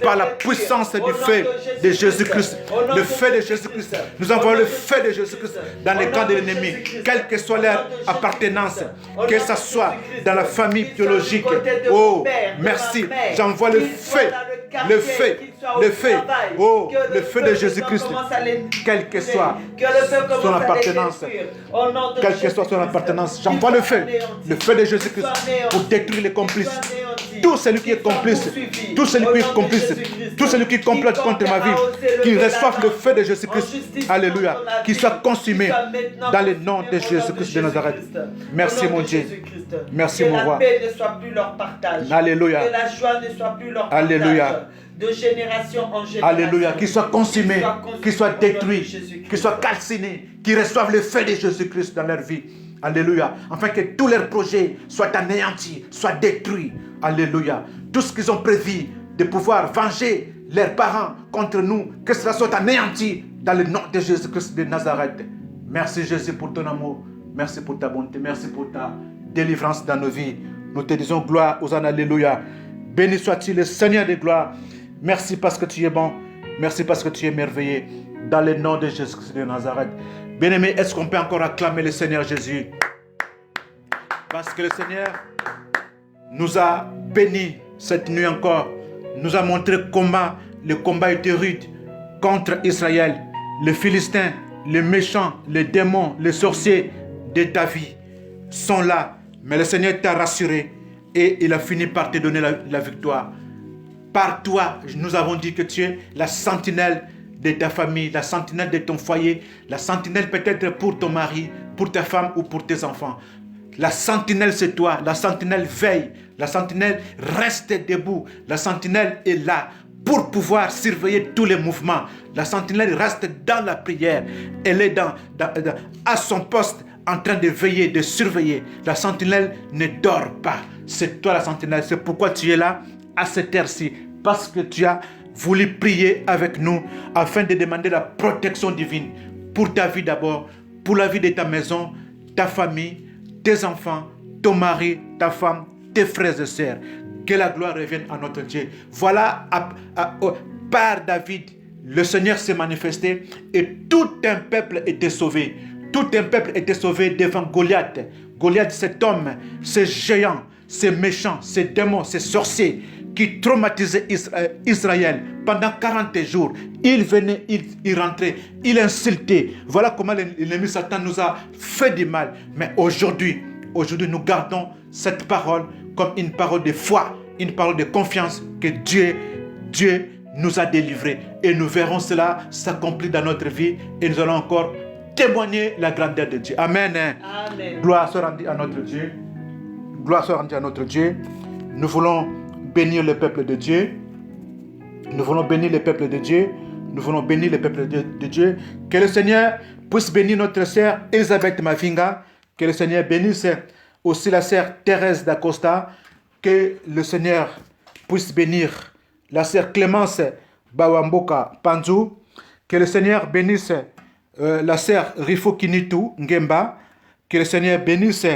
par la puissance du feu de Jésus-Christ. Le feu de Jésus-Christ. Nous envoyons le feu de Jésus-Christ dans les camps de l'ennemi, quelle que soit leur appartenance, que ce soit dans la famille biologique. Oh, merci. J'envoie le feu. Le feu de Jésus-Christ, quelle que soit son appartenance, j'envoie le feu de Jésus-Christ pour détruire les complices. Tout celui qui est complice, tout celui qui complote contre ma vie, qu'il reçoive le feu de Jésus-Christ, alléluia, qu'il soit consumé dans le nom de Jésus-Christ de Nazareth. Merci mon Dieu, merci mon roi. Que la paix ne soit plus leur partage, alléluia, que la joie ne soit plus leur partage. Alléluia. De génération en génération. Alléluia. Qu'il soit consumé, qu'il soit détruit, qu'il soit calciné, qu'ils reçoivent le feu de Jésus-Christ dans leur vie. Alléluia. Afin que tous leurs projets soient anéantis, soient détruits. Alléluia. Tout ce qu'ils ont prévu de pouvoir venger leurs parents contre nous, que cela soit anéanti dans le nom de Jésus-Christ de Nazareth. Merci Jésus pour ton amour. Merci pour ta bonté. Merci pour ta délivrance dans nos vies. Nous te disons gloire aux ânes. Alléluia. Béni soit-il le Seigneur des gloires. Merci parce que tu es bon. Merci parce que tu es merveilleux. Dans le nom de Jésus-Christ de Nazareth. Bien-aimé, est-ce qu'on peut encore acclamer le Seigneur Jésus? Parce que le Seigneur nous a bénis cette nuit encore. Nous a montré comment le combat était rude contre Israël. Les Philistins, les méchants, les démons, les sorciers de David sont là. Mais le Seigneur t'a rassuré et il a fini par te donner la victoire. Par toi, nous avons dit que tu es la sentinelle de ta famille, la sentinelle de ton foyer, la sentinelle peut-être pour ton mari, pour ta femme ou pour tes enfants. La sentinelle, c'est toi. La sentinelle veille. La sentinelle reste debout. La sentinelle est là pour pouvoir surveiller tous les mouvements. La sentinelle reste dans la prière. Elle est à son poste en train de veiller, de surveiller. La sentinelle ne dort pas. C'est toi la sentinelle. C'est pourquoi tu es là à cette heure-ci. Parce que tu as voulu prier avec nous afin de demander la protection divine pour ta vie d'abord, pour la vie de ta maison, ta famille, tes enfants, ton mari, ta femme, tes frères et sœurs. Que la gloire revienne à notre Dieu. Voilà, par David, le Seigneur s'est manifesté et tout un peuple était sauvé. Tout un peuple était sauvé devant Goliath. Goliath, cet homme, ce géant, ce méchant, ce démon, ce sorcier qui traumatisait Israël pendant 40 jours. Il venait, il rentrait, il insultait. Voilà comment l'ennemi Satan nous a fait du mal. Mais aujourd'hui, nous gardons cette parole comme une parole de foi, une parole de confiance que Dieu nous a délivrés. Et nous verrons cela s'accomplir dans notre vie et nous allons encore témoigner la grandeur de Dieu. Amen. Amen. Gloire soit rendue à notre Dieu. Gloire soit rendue à notre Dieu. Nous voulons bénir le peuple de Dieu. Nous voulons bénir le peuple de Dieu. Nous voulons bénir le peuple de Dieu. Que le Seigneur puisse bénir notre sœur Elisabeth Mavinga. Que le Seigneur bénisse aussi la sœur Thérèse d'Acosta. Que le Seigneur puisse bénir la sœur Clémence Bawamboka Panzou. Que le Seigneur bénisse la sœur Rifo Kinitu Ngemba. Que le Seigneur bénisse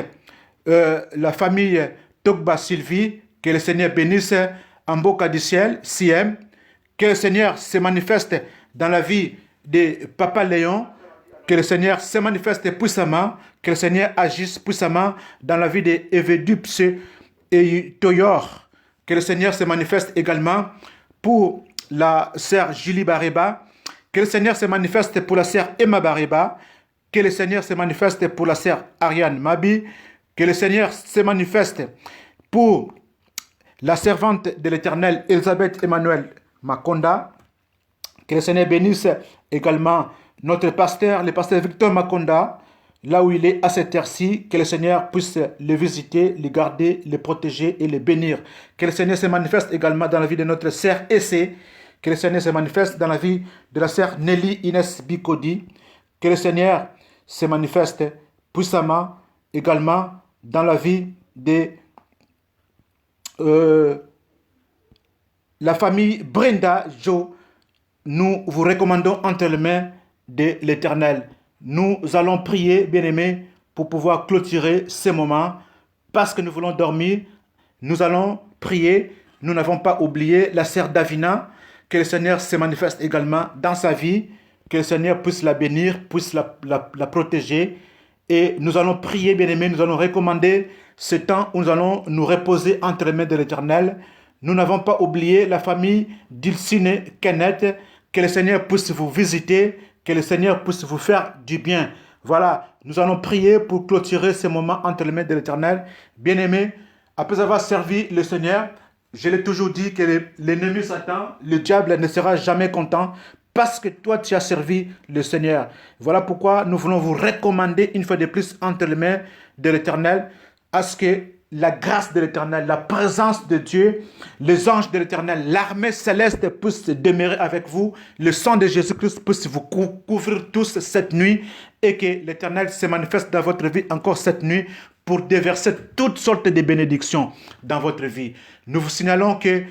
la famille Togba Sylvie. Que le Seigneur bénisse Amboka du ciel, Siem. Que le Seigneur se manifeste dans la vie de Papa Léon. Que le Seigneur se manifeste puissamment. Que le Seigneur agisse puissamment dans la vie de Evedupse et Toyor. Que le Seigneur se manifeste également pour la sœur Julie Bareba. Que le Seigneur se manifeste pour la sœur Emma Bareba. Que le Seigneur se manifeste pour la sœur Ariane Mabi. Que le Seigneur se manifeste pour la servante de l'Éternel Elisabeth Emmanuel Makonda. Que le Seigneur bénisse également notre pasteur, le pasteur Victor Makonda, là où il est à cette heure-ci. Que le Seigneur puisse le visiter, le garder, le protéger et le bénir. Que le Seigneur se manifeste également dans la vie de notre sœur Essé. Que le Seigneur se manifeste dans la vie de la sœur Nelly Inès Bikodi. Que le Seigneur se manifeste puissamment également dans la vie de la famille Brenda Joe. Nous vous recommandons entre les mains de l'Éternel. Nous allons prier, bien-aimés, pour pouvoir clôturer ces moments parce que nous voulons dormir. Nous allons prier. Nous n'avons pas oublié la sœur Davina. Que le Seigneur se manifeste également dans sa vie. Que le Seigneur puisse la bénir, puisse la protéger. Et nous allons prier, bien-aimés. Nous allons recommander ce temps où nous allons nous reposer entre les mains de l'Éternel. Nous n'avons pas oublié la famille d'Ilsine Kenneth. Que le Seigneur puisse vous visiter. Que le Seigneur puisse vous faire du bien. Voilà, nous allons prier pour clôturer ce moment entre les mains de l'Éternel. Bien-aimés, après avoir servi le Seigneur, je l'ai toujours dit que l'ennemi Satan, le diable ne sera jamais content parce que toi tu as servi le Seigneur. Voilà pourquoi nous voulons vous recommander une fois de plus entre les mains de l'Éternel à ce que la grâce de l'Éternel, la présence de Dieu, les anges de l'Éternel, l'armée céleste puisse demeurer avec vous, le sang de Jésus-Christ puisse vous couvrir tous cette nuit et que l'Éternel se manifeste dans votre vie encore cette nuit pour déverser toutes sortes de bénédictions dans votre vie. Nous vous signalons que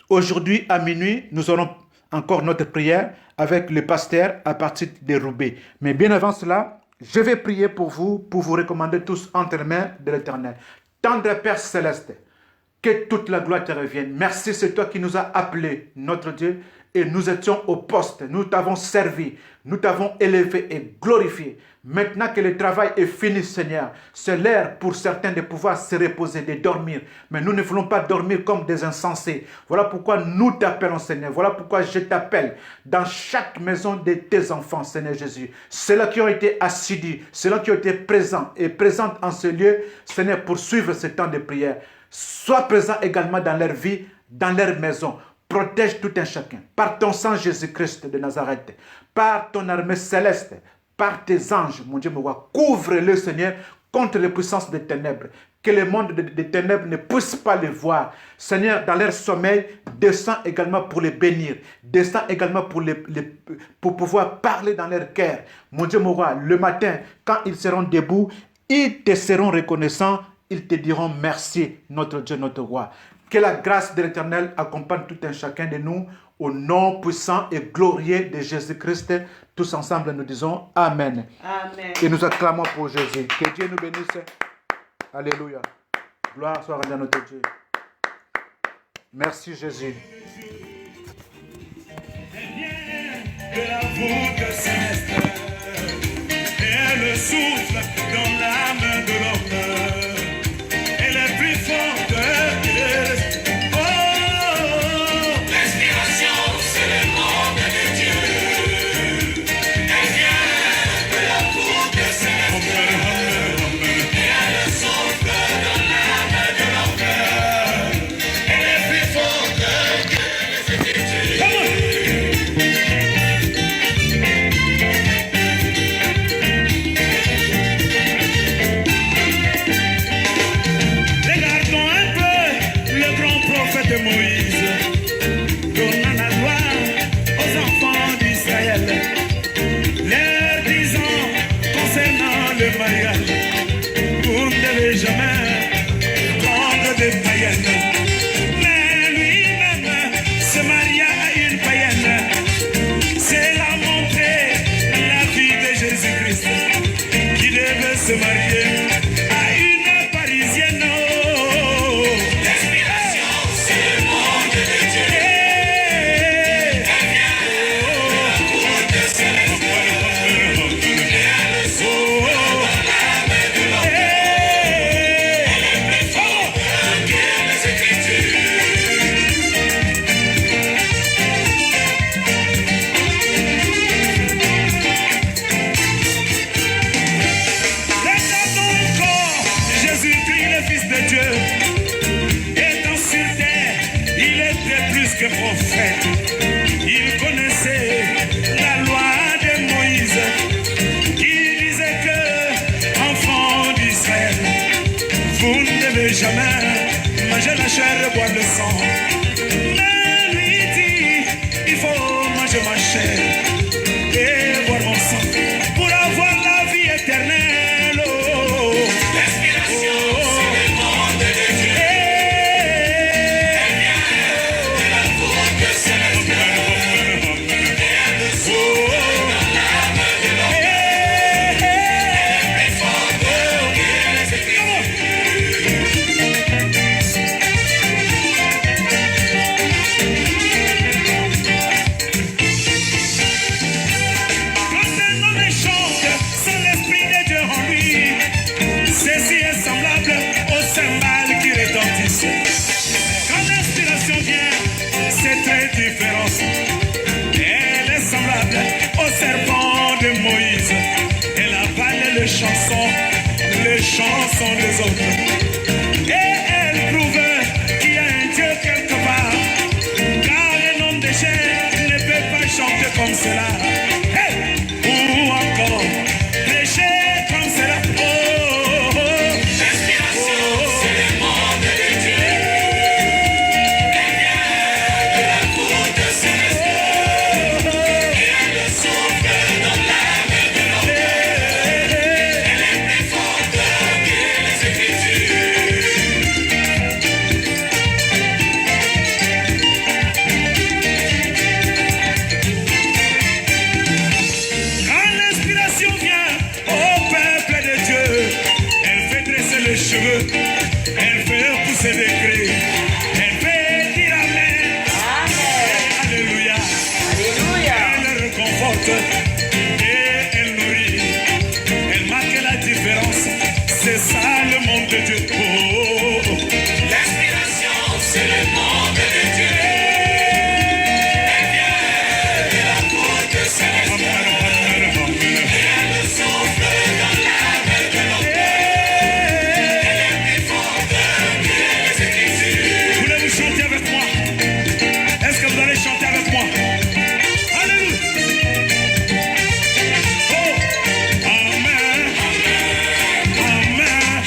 aujourd'hui à minuit, nous aurons encore notre prière avec le pasteur à partir de Roubaix. Mais bien avant cela, je vais prier pour vous recommander tous entre les mains de l'Éternel. Tendre Père Céleste, que toute la gloire te revienne. Merci, c'est toi qui nous as appelés, notre Dieu, et nous étions au poste. Nous t'avons servi, nous t'avons élevé et glorifié. Maintenant que le travail est fini, Seigneur, c'est l'heure pour certains de pouvoir se reposer, de dormir. Mais nous ne voulons pas dormir comme des insensés. Voilà pourquoi nous t'appelons, Seigneur. Voilà pourquoi je t'appelle dans chaque maison de tes enfants, Seigneur Jésus. Ceux-là qui ont été assidus, ceux-là qui ont été présents et présentes en ce lieu, Seigneur, pour suivre ce temps de prière. Sois présent également dans leur vie, dans leur maison. Protège tout un chacun. Par ton sang Jésus-Christ de Nazareth, par ton armée céleste, par tes anges, mon Dieu, couvre-le, Seigneur, contre les puissances des ténèbres. Que le monde des ténèbres ne puisse pas les voir. Seigneur, dans leur sommeil, descends également pour les bénir. Descends également pour pouvoir parler dans leur cœur. Mon Dieu, mon roi, le matin, quand ils seront debout, ils te seront reconnaissants. Ils te diront merci, notre Dieu, notre roi. Que la grâce de l'Éternel accompagne tout un chacun de nous Au nom puissant et glorieux de Jésus-Christ, tous ensemble nous disons Amen. Amen. Et nous acclamons pour Jésus. Que Dieu nous bénisse. Alléluia. Gloire soit rendue à notre Dieu. Merci Jésus. De la voûte céleste, elle souffle dans l'âme de l'homme. Elle est plus forte que les... Oh, l'inspiration, c'est le monde de Dieu. Elle vient de la voûte céleste, et elle souffle dans l'âme de l'homme. Elle est plus forte que les Écritures. De Moïse, donnant la loi aux enfants d'Israël, leur disant concernant le mariage, vous ne devez jamais prendre de païennes. Mais lui-même se maria à une païenne. C'est là montrer la vie de Jésus-Christ qui devait se marier à une parisienne. Prophète, il connaissait la loi de Moïse qui disait que, enfants d'Israël, vous ne devez jamais manger la chair et boire le sang. Mais lui dit, il faut manger ma chair et boire mon sang pour avoir la vie éternelle. Oh, l'inspiration, c'est le monde de Dieu. Quand l'inspiration vient, c'est très différent. Elle est semblable au serpent de Moïse. Elle avale les chansons des autres. Et elle prouve qu'il y a un Dieu quelque part. Car un homme de chair ne peut pas chanter comme cela. Hey! Ou encore prêcher comme cela. Elle fait pousser des cris. Elle fait dire Amen. Amen. Alléluia. Alléluia. Elle réconforte et elle nourrit. Elle marque la différence. C'est ça le monde de Dieu. Oh. L'inspiration, c'est le monde de Dieu. Elle vient de la côte céleste. Et elle souffle dans l'âme de l'homme. Chantez avec moi. Est-ce que vous allez chanter avec moi? Alléluia. Oh, Amen. Amen.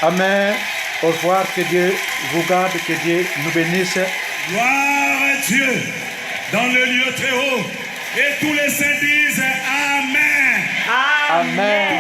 Amen. Au revoir. Que Dieu vous garde. Que Dieu nous bénisse. Gloire à Dieu dans le lieu très haut. Et tous les saints disent Amen. Amen.